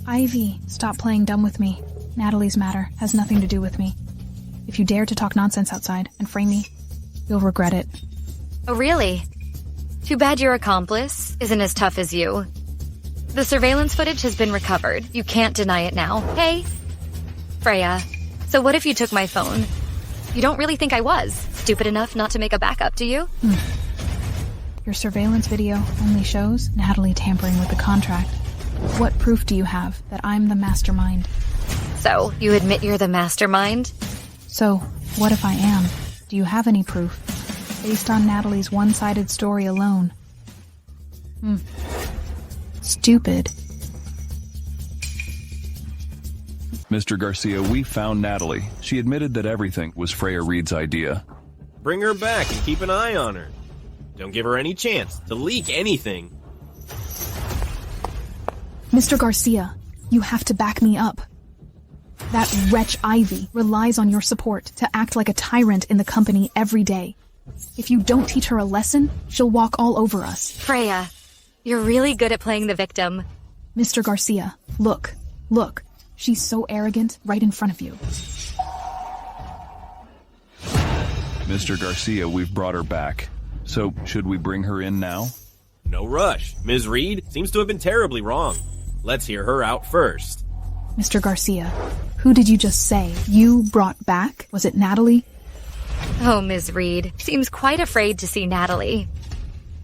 Ivy, stop playing dumb with me. Natalie's matter has nothing to do with me. If you dare to talk nonsense outside and frame me, you'll regret it. Oh, really? Too bad your accomplice isn't as tough as you. The surveillance footage has been recovered. You can't deny it now. Hey, Freya, so what if you took my phone? You don't really think I was stupid enough not to make a backup, do you? Your surveillance video only shows Natalie tampering with the contract. What proof do you have that I'm the mastermind? So, you admit you're the mastermind? So, what if I am? Do you have any proof? Based on Natalie's one-sided story alone. Stupid. Mr. Garcia, we found Natalie. She admitted that everything was Freya Reed's idea. Bring her back and keep an eye on her. Don't give her any chance to leak anything. Mr. Garcia, you have to back me up. That wretch Ivy relies on your support to act like a tyrant in the company every day. If you don't teach her a lesson, she'll walk all over us. Freya, you're really good at playing the victim. Mr. Garcia, look. She's so arrogant right in front of you. Mr. Garcia, we've brought her back. So, should we bring her in now? No rush. Ms. Reed seems to have been terribly wrong. Let's hear her out first. Mr. Garcia, who did you just say you brought back? Was it Natalie? Oh, Ms. Reed seems quite afraid to see Natalie.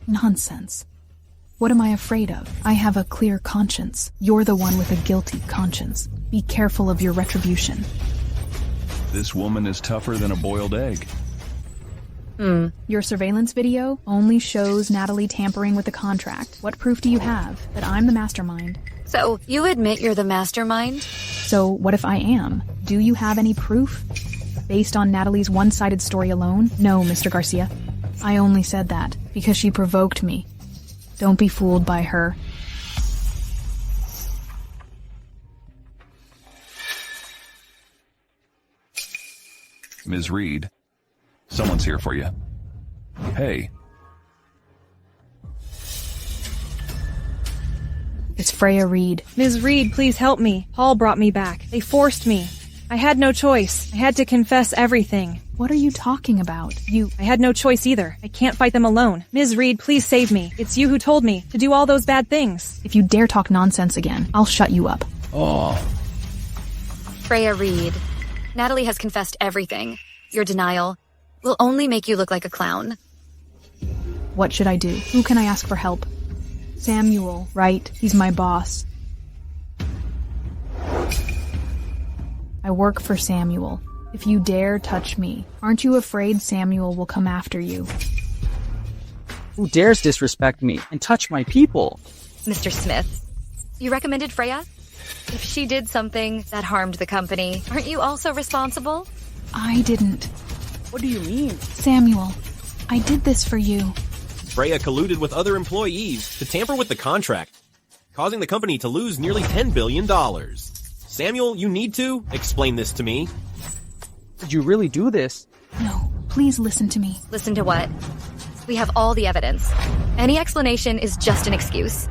Nonsense. What am I afraid of? I have a clear conscience. You're the one with a guilty conscience. Be careful of your retribution. This woman is tougher than a boiled egg. Your surveillance video only shows Natalie tampering with the contract. What proof do you have that I'm the mastermind? So, you admit you're the mastermind? So, what if I am? Do you have any proof? Based on Natalie's one-sided story alone? No, Mr. Garcia. I only said that because she provoked me. Don't be fooled by her. Ms. Reed, someone's here for you. Hey. It's Freya Reed. Ms. Reed, please help me. Paul brought me back. They forced me. I had no choice. I had to confess everything. What are you talking about? I had no choice either. I can't fight them alone. Ms. Reed, please save me. It's you who told me to do all those bad things. If you dare talk nonsense again, I'll shut you up. Oh. Freya Reed, Natalie has confessed everything. Your denial will only make you look like a clown. What should I do? Who can I ask for help? Samuel, right? He's my boss. I work for Samuel. If you dare touch me, aren't you afraid Samuel will come after you? Who dares disrespect me and touch my people? Mr. Smith, you recommended Freya? If she did something that harmed the company, aren't you also responsible? I didn't. What do you mean? Samuel, I did this for you. Freya colluded with other employees to tamper with the contract, causing the company to lose nearly $10 billion. Samuel, you need to explain this to me. Did you really do this? No, please listen to me. Listen to what? We have all the evidence. Any explanation is just an excuse.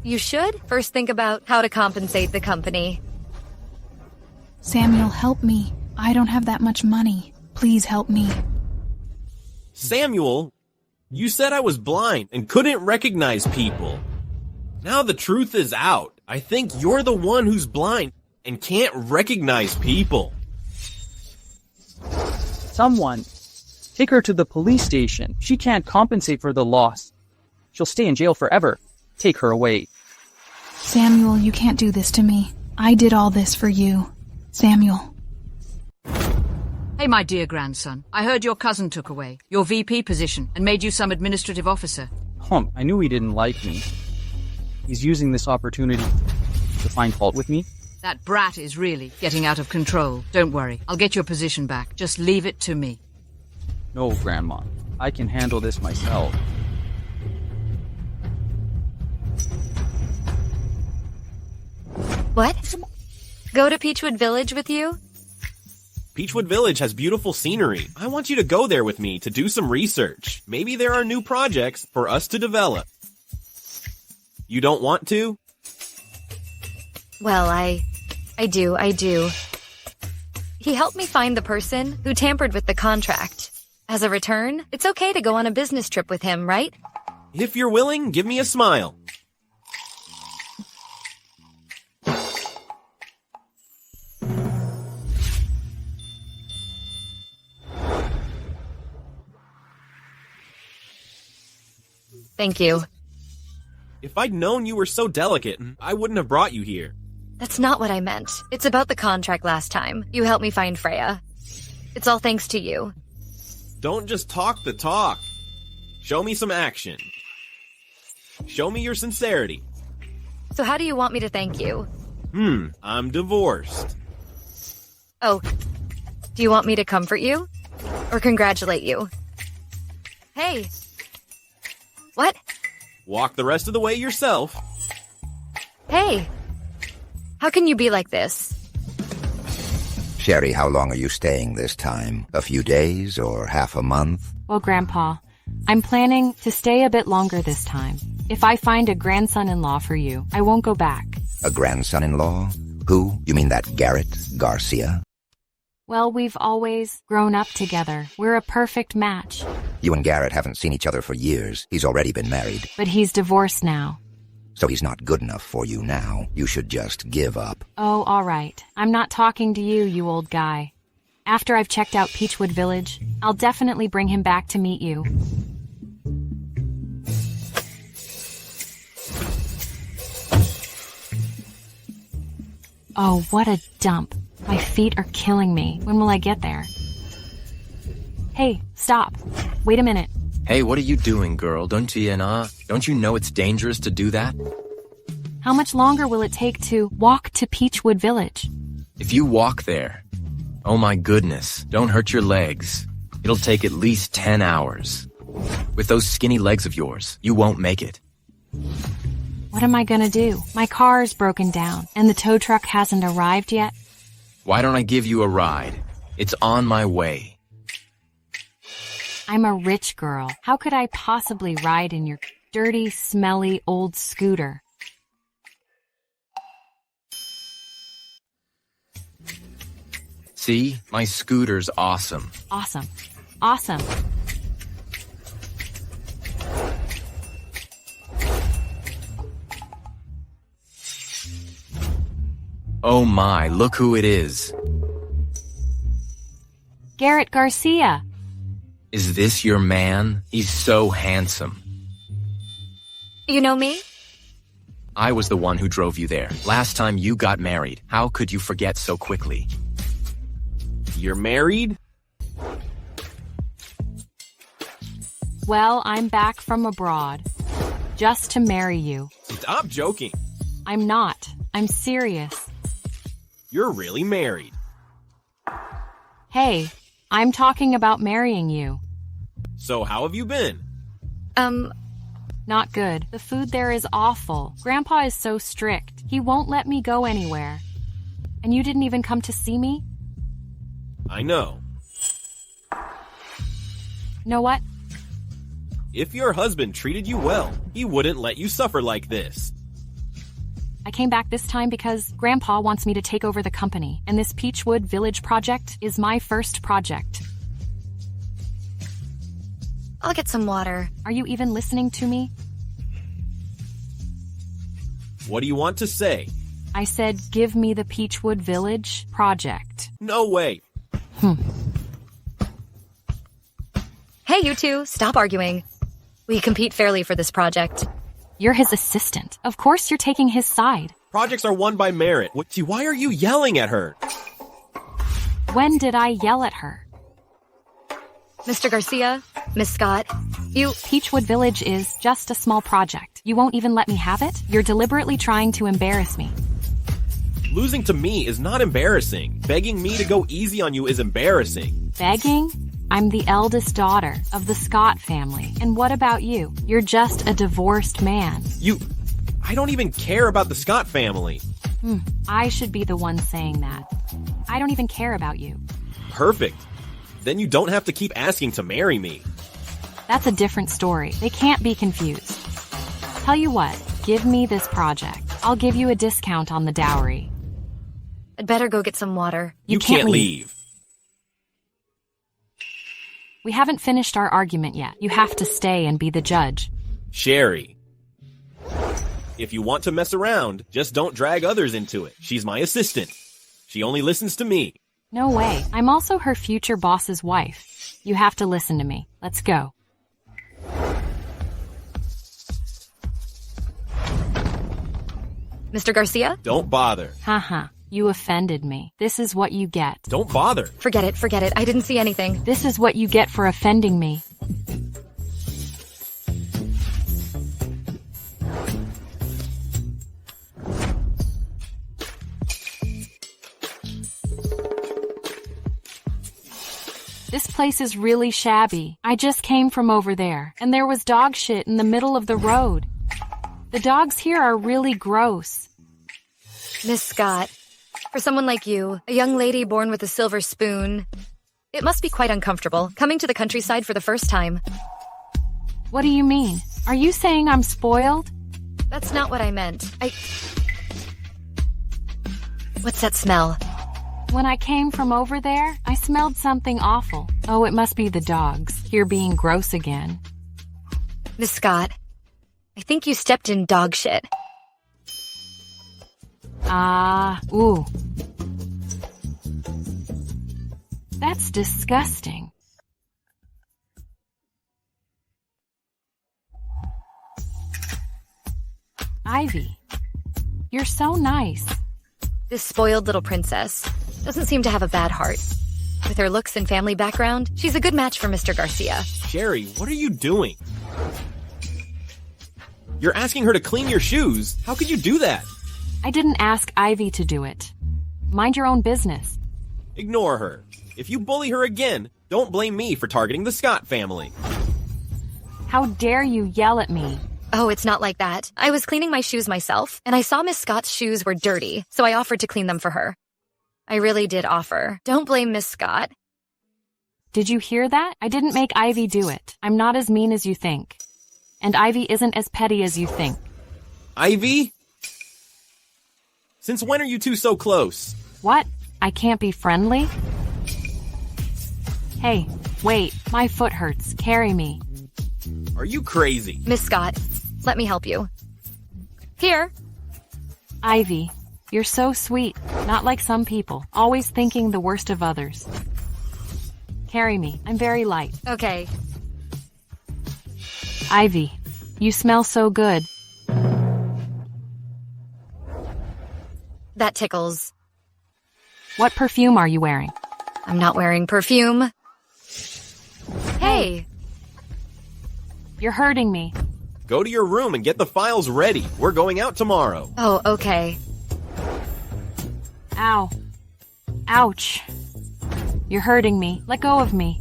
You should first think about how to compensate the company. Samuel, help me. I don't have that much money. Please help me. Samuel, you said I was blind and couldn't recognize people. Now the truth is out. I think you're the one who's blind and can't recognize people. Someone. Take her to the police station. She can't compensate for the loss. She'll stay in jail forever. Take her away. Samuel, you can't do this to me. I did all this for you. Samuel. Hey, my dear grandson. I heard your cousin took away your VP position and made you some administrative officer. I knew he didn't like me. He's using this opportunity to find fault with me. That brat is really getting out of control. Don't worry. I'll get your position back. Just leave it to me. No, Grandma. I can handle this myself. What? Go to Peachwood Village with you? Peachwood Village has beautiful scenery. I want you to go there with me to do some research. Maybe there are new projects for us to develop. You don't want to? Well, I do. He helped me find the person who tampered with the contract. As a return, it's okay to go on a business trip with him, right? If you're willing, give me a smile. Thank you. If I'd known you were so delicate, I wouldn't have brought you here. That's not what I meant. It's about the contract last time. You helped me find Freya. It's all thanks to you. Don't just talk the talk. Show me some action. Show me your sincerity. So how do you want me to thank you? I'm divorced. Oh, do you want me to comfort you? Or congratulate you? Hey. What? Walk the rest of the way yourself. Hey. How can you be like this? Sherry, how long are you staying this time? A few days or half a month? Well, Grandpa, I'm planning to stay a bit longer this time. If I find a grandson-in-law for you, I won't go back. A grandson-in-law? Who? You mean that Garrett Garcia? Well, we've always grown up together. We're a perfect match. You and Garrett haven't seen each other for years. He's already been married. But he's divorced now. So he's not good enough for you now. You should just give up. Oh, all right. I'm not talking to you, you old guy. After I've checked out Peachwood Village, I'll definitely bring him back to meet you. Oh, what a dump. My feet are killing me. When will I get there? Hey, stop. Wait a minute. Hey, what are you doing, girl? Don't you know it's dangerous to do that? How much longer will it take to walk to Peachwood Village? If you walk there, oh my goodness, don't hurt your legs. It'll take at least 10 hours. With those skinny legs of yours, you won't make it. What am I gonna do? My car is broken down, and the tow truck hasn't arrived yet. Why don't I give you a ride? It's on my way. I'm a rich girl. How could I possibly ride in your dirty, smelly old scooter? See? My scooter's awesome. Awesome. Awesome. Oh my, look who it is. Garrett Garcia. Is this your man? He's so handsome. You know me? I was the one who drove you there. Last time you got married. How could you forget so quickly? You're married? Well, I'm back from abroad. Just to marry you. Stop joking. I'm not. I'm serious. You're really married. Hey, I'm talking about marrying you. So how have you been? Not good. The food there is awful. Grandpa is so strict. He won't let me go anywhere. And you didn't even come to see me? I know. Know what? If your husband treated you well, he wouldn't let you suffer like this. I came back this time because Grandpa wants me to take over the company, and this Peachwood Village project is my first project. I'll get some water. Are you even listening to me? What do you want to say? I said, give me the Peachwood Village project. No way. Hey, you two, stop arguing. We compete fairly for this project. You're his assistant. Of course you're taking his side. Projects are won by merit. Why are you yelling at her? When did I yell at her? Mr. Garcia, Miss Scott, Peachwood Village is just a small project. You won't even let me have it? You're deliberately trying to embarrass me. Losing to me is not embarrassing. Begging me to go easy on you is embarrassing. Begging? I'm the eldest daughter of the Scott family. And what about you? You're just a divorced man. I don't even care about the Scott family. I should be the one saying that. I don't even care about you. Perfect. Then you don't have to keep asking to marry me. That's a different story. They can't be confused. Tell you what, give me this project. I'll give you a discount on the dowry. I'd better go get some water. You can't leave. We haven't finished our argument yet. You have to stay and be the judge. Sherry. If you want to mess around, just don't drag others into it. She's my assistant. She only listens to me. No way. I'm also her future boss's wife. You have to listen to me. Let's go. Mr. Garcia? Don't bother. Haha. You offended me. This is what you get. Don't bother. Forget it. I didn't see anything. This is what you get for offending me. This place is really shabby. I just came from over there, and there was dog shit in the middle of the road. The dogs here are really gross. Miss Scott, for someone like you, a young lady born with a silver spoon, it must be quite uncomfortable coming to the countryside for the first time. What do you mean? Are you saying I'm spoiled? That's not what I meant. What's that smell? When I came from over there, I smelled something awful. Oh, it must be the dogs, here being gross again. Miss Scott, I think you stepped in dog shit. Ooh. That's disgusting. Ivy, you're so nice. This spoiled little princess doesn't seem to have a bad heart. With her looks and family background, she's a good match for Mr. Garcia. Sherry, what are you doing? You're asking her to clean your shoes. How could you do that? I didn't ask Ivy to do it. Mind your own business. Ignore her. If you bully her again, don't blame me for targeting the Scott family. How dare you yell at me? Oh, it's not like that. I was cleaning my shoes myself, and I saw Miss Scott's shoes were dirty, so I offered to clean them for her. I really did offer. Don't blame Miss Scott. Did you hear that? I didn't make Ivy do it. I'm not as mean as you think. And Ivy isn't as petty as you think. Ivy? Since when are you two so close? What? I can't be friendly? Hey, wait, my foot hurts. Carry me. Are you crazy? Miss Scott, let me help you. Here. Ivy, you're so sweet. Not like some people, always thinking the worst of others. Carry me. I'm very light. Okay. Ivy, you smell so good. That tickles. What perfume are you wearing? I'm not wearing perfume. Hey! You're hurting me. Go to your room and get the files ready. We're going out tomorrow. Oh, okay. Ow. Ouch. You're hurting me. Let go of me.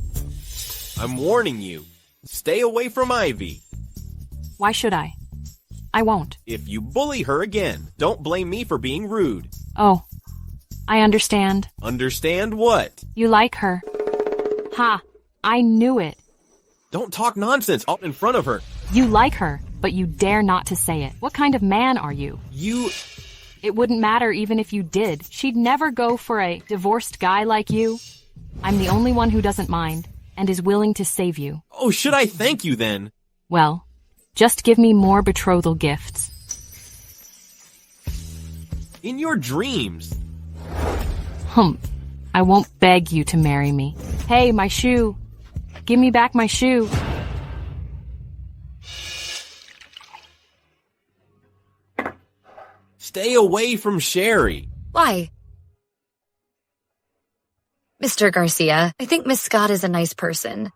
I'm warning you. Stay away from Ivy. Why should I? I won't. If you bully her again, don't blame me for being rude. Oh. I understand. Understand what? You like her. Ha. I knew it. Don't talk nonsense out in front of her. You like her, but you dare not to say it. What kind of man are you? It wouldn't matter even if you did. She'd never go for a divorced guy like you. I'm the only one who doesn't mind and is willing to save you. Oh, should I thank you then? Well, just give me more betrothal gifts. In your dreams. I won't beg you to marry me. Hey, my shoe. Give me back my shoe. Stay away from Sherry. Why? Mr. Garcia, I think Miss Scott is a nice person.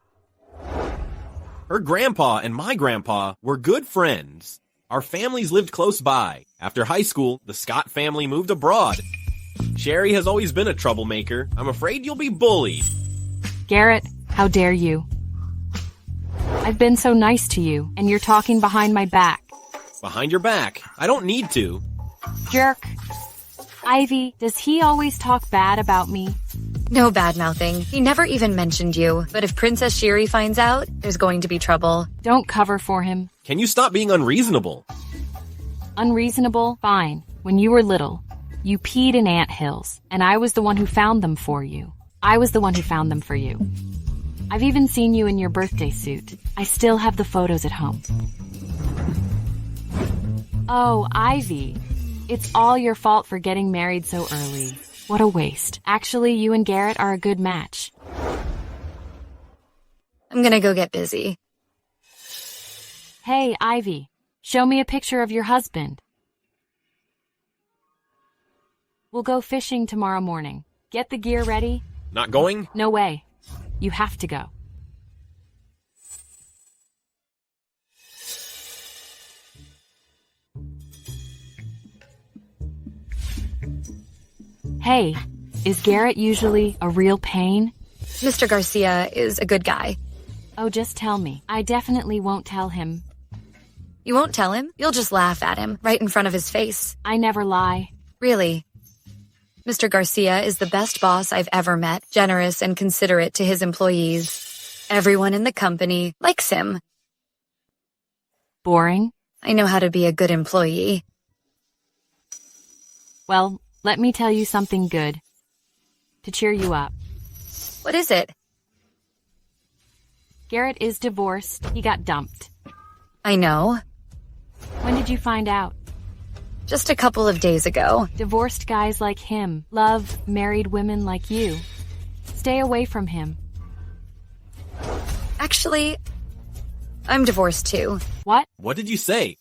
Her grandpa and my grandpa were good friends. Our families lived close by. After high school, the Scott family moved abroad. Sherry has always been a troublemaker. I'm afraid you'll be bullied. Garrett, how dare you? I've been so nice to you, and you're talking behind my back. Behind your back? I don't need to. Jerk. Ivy, does he always talk bad about me? No bad-mouthing. He never even mentioned you. But if Princess Sherry finds out, there's going to be trouble. Don't cover for him. Can you stop being unreasonable? Unreasonable? Fine. When you were little, you peed in anthills, and I was the one who found them for you. I was the one who found them for you. I've even seen you in your birthday suit. I still have the photos at home. Oh, Ivy. It's all your fault for getting married so early. What a waste. Actually, you and Garrett are a good match. I'm gonna go get busy. Hey, Ivy. Show me a picture of your husband. We'll go fishing tomorrow morning. Get the gear ready. Not going? No way. You have to go. Hey, is Garrett usually a real pain? Mr. Garcia is a good guy. Oh, just tell me. I definitely won't tell him. You won't tell him? You'll just laugh at him, right in front of his face. I never lie. Really? Mr. Garcia is the best boss I've ever met, generous and considerate to his employees. Everyone in the company likes him. Boring? I know how to be a good employee. Well, let me tell you something good. To cheer you up. What is it? Garrett is divorced. He got dumped. I know. When did you find out? Just a couple of days ago. Divorced guys like him love married women like you. Stay away from him. Actually, I'm divorced too. What? What did you say?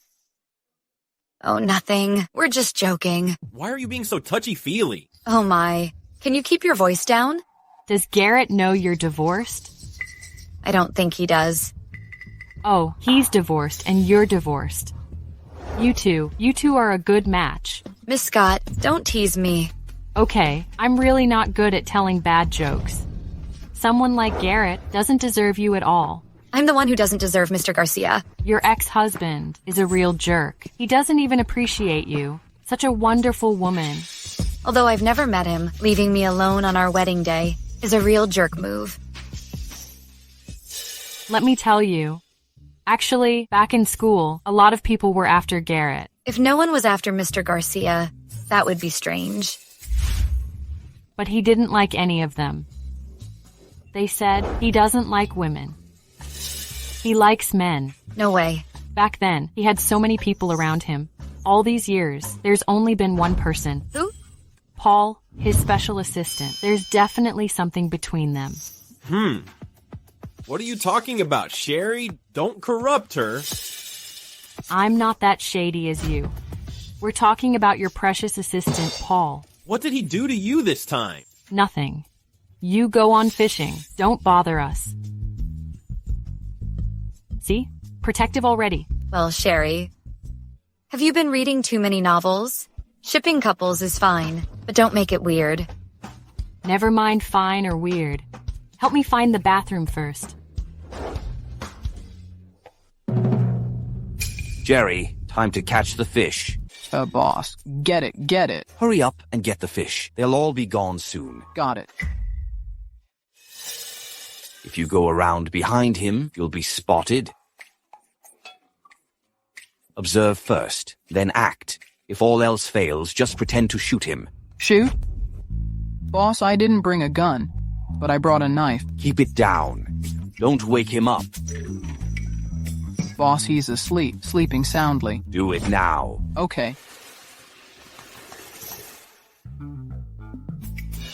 Oh, nothing. We're just joking. Why are you being so touchy-feely? Oh my. Can you keep your voice down? Does Garrett know you're divorced? I don't think he does. Oh, he's divorced and you're divorced. You two are a good match. Miss Scott, don't tease me. Okay, I'm really not good at telling bad jokes. Someone like Garrett doesn't deserve you at all. I'm the one who doesn't deserve Mr. Garcia. Your ex-husband is a real jerk. He doesn't even appreciate you. Such a wonderful woman. Although I've never met him, leaving me alone on our wedding day is a real jerk move. Let me tell you. Actually, back in school, a lot of people were after Garrett. If no one was after Mr. Garcia, that would be strange. But he didn't like any of them. They said he doesn't like women. He likes men. No way. Back then, he had so many people around him. All these years, there's only been one person. Who? Paul, his special assistant. There's definitely something between them. What are you talking about, Sherry? Don't corrupt her. I'm not that shady as you. We're talking about your precious assistant, Paul. What did he do to you this time? Nothing. You go on fishing. Don't bother us. See? Protective already. Well, Sherry, have you been reading too many novels? Shipping couples is fine. but don't make it weird. Never mind fine or weird. Help me find the bathroom first. Jerry, time to catch the fish. Boss, get it. Hurry up and get the fish. They'll all be gone soon. Got it. If you go around behind him, you'll be spotted. Observe first, then act. If all else fails, just pretend to shoot him. Shoot? Boss, I didn't bring a gun, but I brought a knife. Keep it down. Don't wake him up. Boss, he's asleep, sleeping soundly. Do it now. Okay.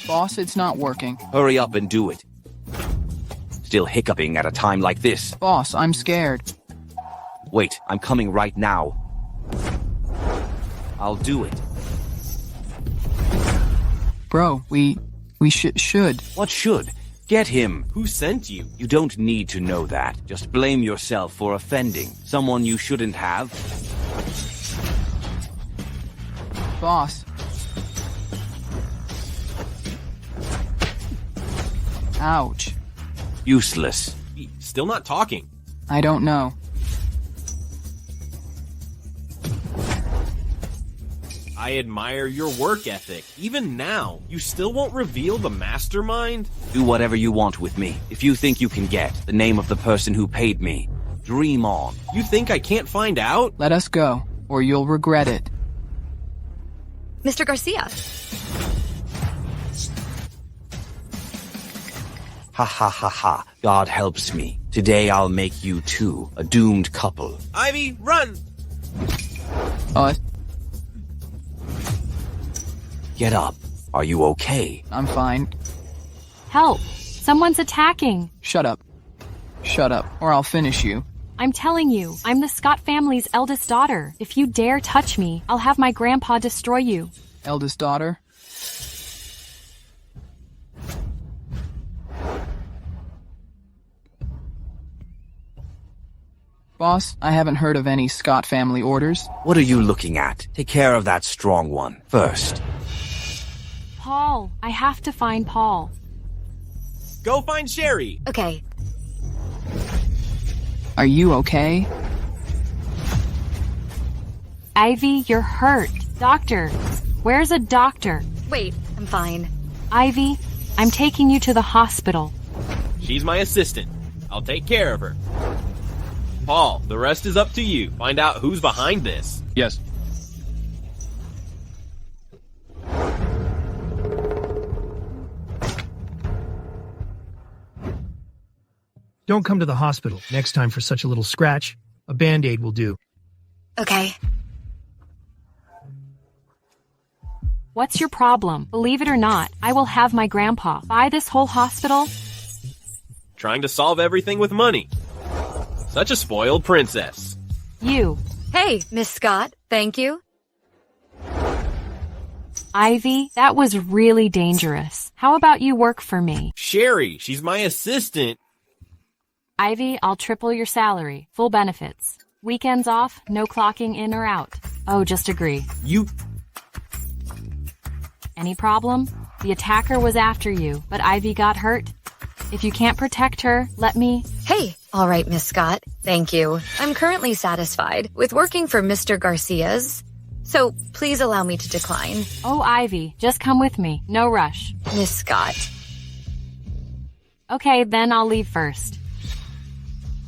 Boss, it's not working. Hurry up and do it. Still hiccuping at a time like this. Boss, I'm scared. Wait, I'm coming right now. I'll do it. Bro, we should. What should? Get him. Who sent you? You don't need to know that. Just blame yourself for offending someone you shouldn't have. Boss. Ouch. Useless. Still not talking. I don't know. I admire your work ethic. Even now, you still won't reveal the mastermind? Do whatever you want with me. If you think you can get the name of the person who paid me, dream on. You think I can't find out? Let us go, or you'll regret it. Mr. Garcia. Ha ha ha ha. God helps me. Today I'll make you two a doomed couple. Ivy, run! Get up. Are you okay? I'm fine. Help! Someone's attacking! Shut up. Shut up, or I'll finish you. I'm telling you, I'm the Scott family's eldest daughter. If you dare touch me, I'll have my grandpa destroy you. Eldest daughter? Boss, I haven't heard of any Scott family orders. What are you looking at? Take care of that strong one first. Paul, I have to find Paul. Go find Sherry. Okay. Are you okay? Ivy, you're hurt. Doctor, where's a doctor? Wait, I'm fine. Ivy, I'm taking you to the hospital. She's my assistant. I'll take care of her. Paul, the rest is up to you. Find out who's behind this. Yes. Don't come to the hospital next time for such a little scratch. A Band-Aid will do. Okay. What's your problem? Believe it or not, I will have my grandpa buy this whole hospital. Trying to solve everything with money. Such a spoiled princess. You. Hey, Miss Scott. Thank you. Ivy, that was really dangerous. How about you work for me? Sherry, she's my assistant. Ivy, I'll triple your salary. Full benefits. Weekends off, no clocking in or out. Oh, just agree. You... Any problem? The attacker was after you, but Ivy got hurt. If you can't protect her, let me... Hey! All right, Miss Scott. Thank you. I'm currently satisfied with working for Mr. Garcia's, so please allow me to decline. Oh, Ivy, just come with me. No rush. Miss Scott. Okay, then I'll leave first.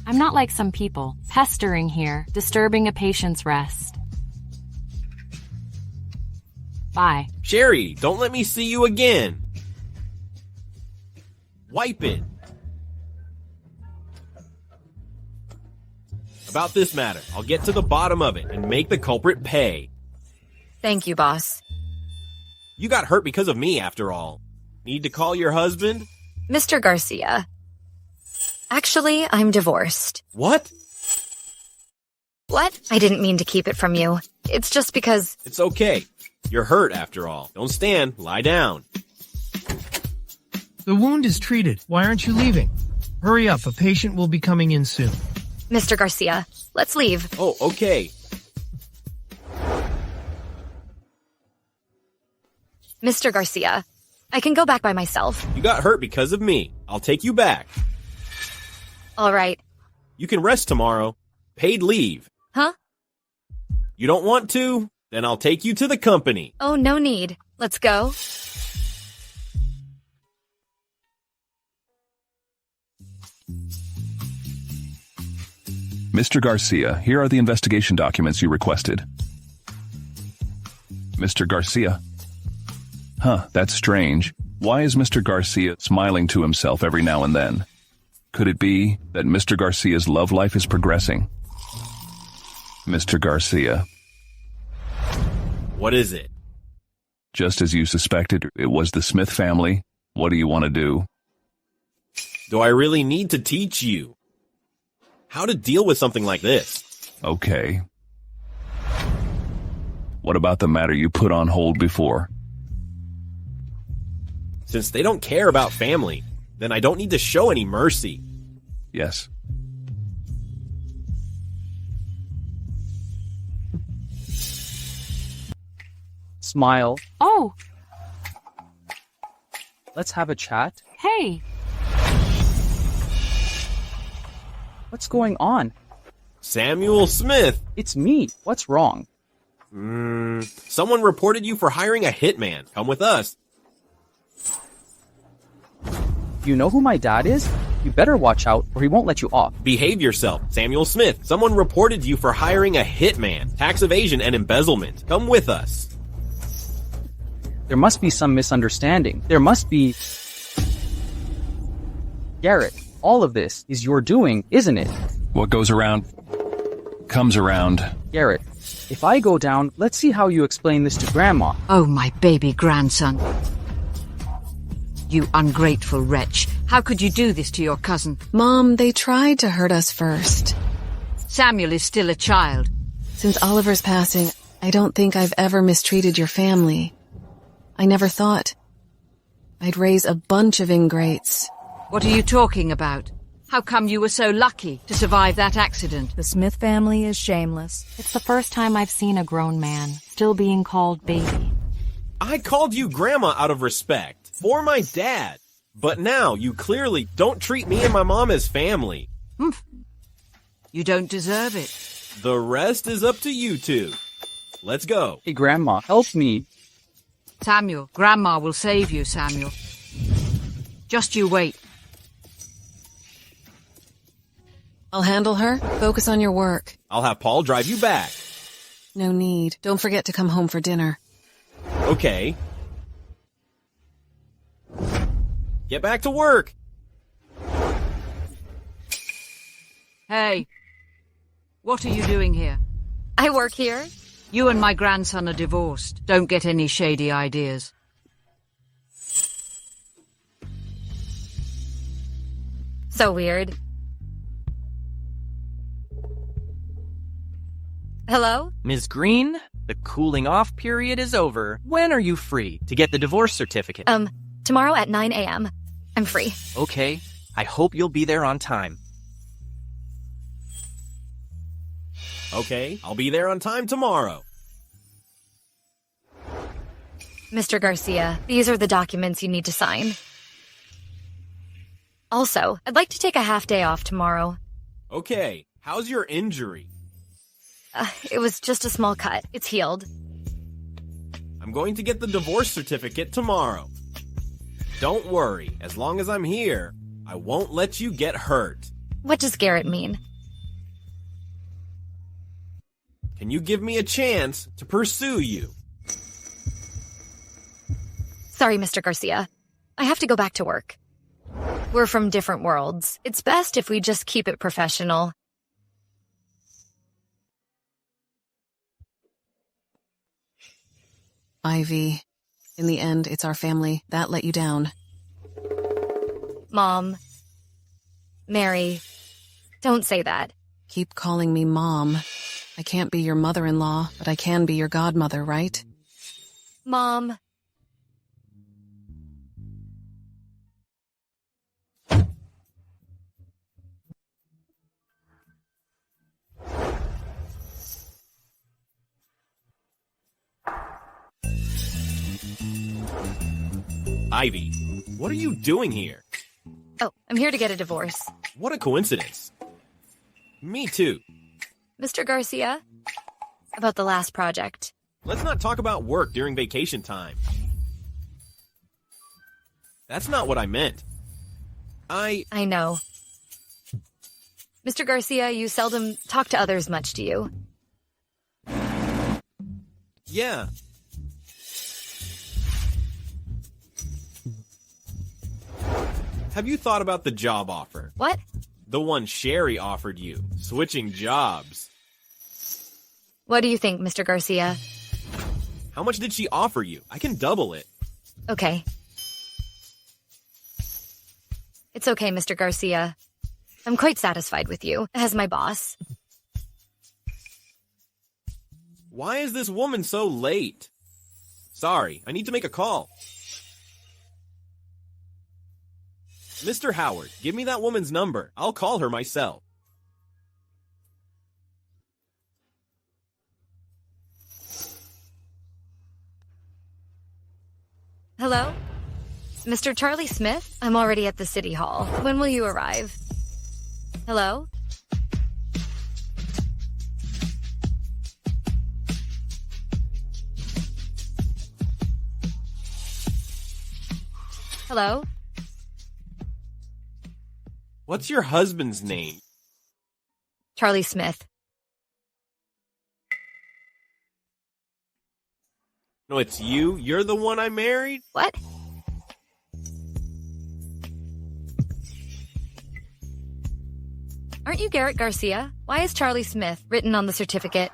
I'm not like some people, pestering here, disturbing a patient's rest. Bye. Sherry, don't let me see you again. Wipe it. About this matter, I'll get to the bottom of it and make the culprit pay. Thank you, boss. You got hurt because of me, after all. Need to call your husband? Mr. Garcia. Actually, I'm divorced. What? What? I didn't mean to keep it from you. It's just because... It's okay. You're hurt, after all. Don't stand. Lie down. The wound is treated. Why aren't you leaving? Hurry up. A patient will be coming in soon. Mr. Garcia, let's leave. Oh, okay. Mr. Garcia, I can go back by myself. You got hurt because of me. I'll take you back. All right. You can rest tomorrow. Paid leave. Huh? You don't want to? Then I'll take you to the company. Oh, no need. Let's go. Mr. Garcia, here are the investigation documents you requested. Mr. Garcia. Huh, that's strange. Why is Mr. Garcia smiling to himself every now and then? Could it be that Mr. Garcia's love life is progressing? Mr. Garcia. What is it? Just as you suspected, it was the Smith family. What do you want to do? Do I really need to teach you how to deal with something like this? Okay. What about the matter you put on hold before? Since they don't care about family, then I don't need to show any mercy. Yes. Smile. Oh, Let's have a chat. hey. What's going on? Samuel Smith. It's me. What's wrong? Someone reported you for hiring a hitman. Come with us. You know who my dad is? You better watch out or he won't let you off. Behave yourself. Samuel Smith. Someone reported you for hiring a hitman. Tax evasion and embezzlement. Come with us. There must be some misunderstanding. There must be... Garrett, all of this is your doing, isn't it? What goes around comes around. Garrett, if I go down, let's see how you explain this to Grandma. Oh, my baby grandson. You ungrateful wretch. How could you do this to your cousin? Mom, they tried to hurt us first. Samuel is still a child. Since Oliver's passing, I don't think I've ever mistreated your family. I never thought I'd raise a bunch of ingrates. What are you talking about? How come you were so lucky to survive that accident? The Smith family is shameless. It's the first time I've seen a grown man still being called baby. I called you Grandma out of respect for my dad. But now you clearly don't treat me and my mom as family. You don't deserve it. The rest is up to you two. Let's go. Hey, Grandma, help me. Samuel, Grandma will save you, Samuel. Just you wait. I'll handle her. Focus on your work. I'll have Paul drive you back. No need. Don't forget to come home for dinner. Okay. Get back to work. Hey, what are you doing here? I work here. You and my grandson are divorced. Don't get any shady ideas. So weird. Hello? Ms. Green, the cooling off period is over. When are you free to get the divorce certificate? Tomorrow at 9 a.m. I'm free. Okay, I hope you'll be there on time. Okay, I'll be there on time tomorrow. Mr. Garcia, these are the documents you need to sign. Also, I'd like to take a half day off tomorrow. Okay, how's your injury? It was just a small cut. It's healed. I'm going to get the divorce certificate tomorrow. Don't worry, as long as I'm here, I won't let you get hurt. What does Garrett mean? Can you give me a chance to pursue you? Sorry, Mr. Garcia. I have to go back to work. We're from different worlds. It's best if we just keep it professional. Ivy, in the end, it's our family. That let you down. Mom. Mary. Don't say that. Keep calling me Mom. I can't be your mother-in-law, but I can be your godmother, right? Mom. Ivy, what are you doing here? Oh, I'm here to get a divorce. What a coincidence. Me too. Mr. Garcia? About the last project. Let's not talk about work during vacation time. That's not what I meant. I know. Mr. Garcia, you seldom talk to others much, do you? Yeah. Have you thought about the job offer? What? The one Sherry offered you. Switching jobs. What do you think, Mr. Garcia? How much did she offer you? I can double it. Okay. It's okay, Mr. Garcia. I'm quite satisfied with you, as my boss. Why is this woman so late? Sorry, I need to make a call. Mr. Howard, give me that woman's number. I'll call her myself. Hello? Mr. Charlie Smith? I'm already at the city hall. When will you arrive? Hello? Hello? What's your husband's name? Charlie Smith. No, it's you? You're the one I married? What? Aren't you Garrett Garcia? Why is Charlie Smith written on the certificate?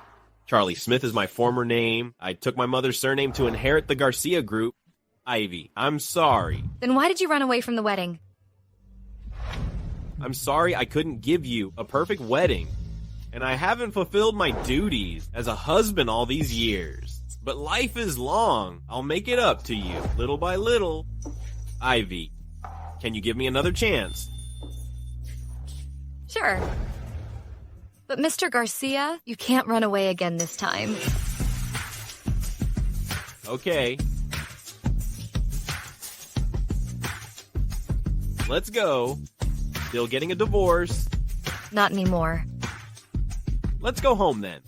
Charlie Smith is my former name. I took my mother's surname to inherit the Garcia group. Ivy, I'm sorry. Then why did you run away from the wedding? I'm sorry I couldn't give you a perfect wedding. And I haven't fulfilled my duties as a husband all these years. But life is long. I'll make it up to you, little by little. Ivy, can you give me another chance? Sure. But Mr. Garcia, you can't run away again this time. Okay. Let's go. Still getting a divorce. Not anymore. Let's go home then.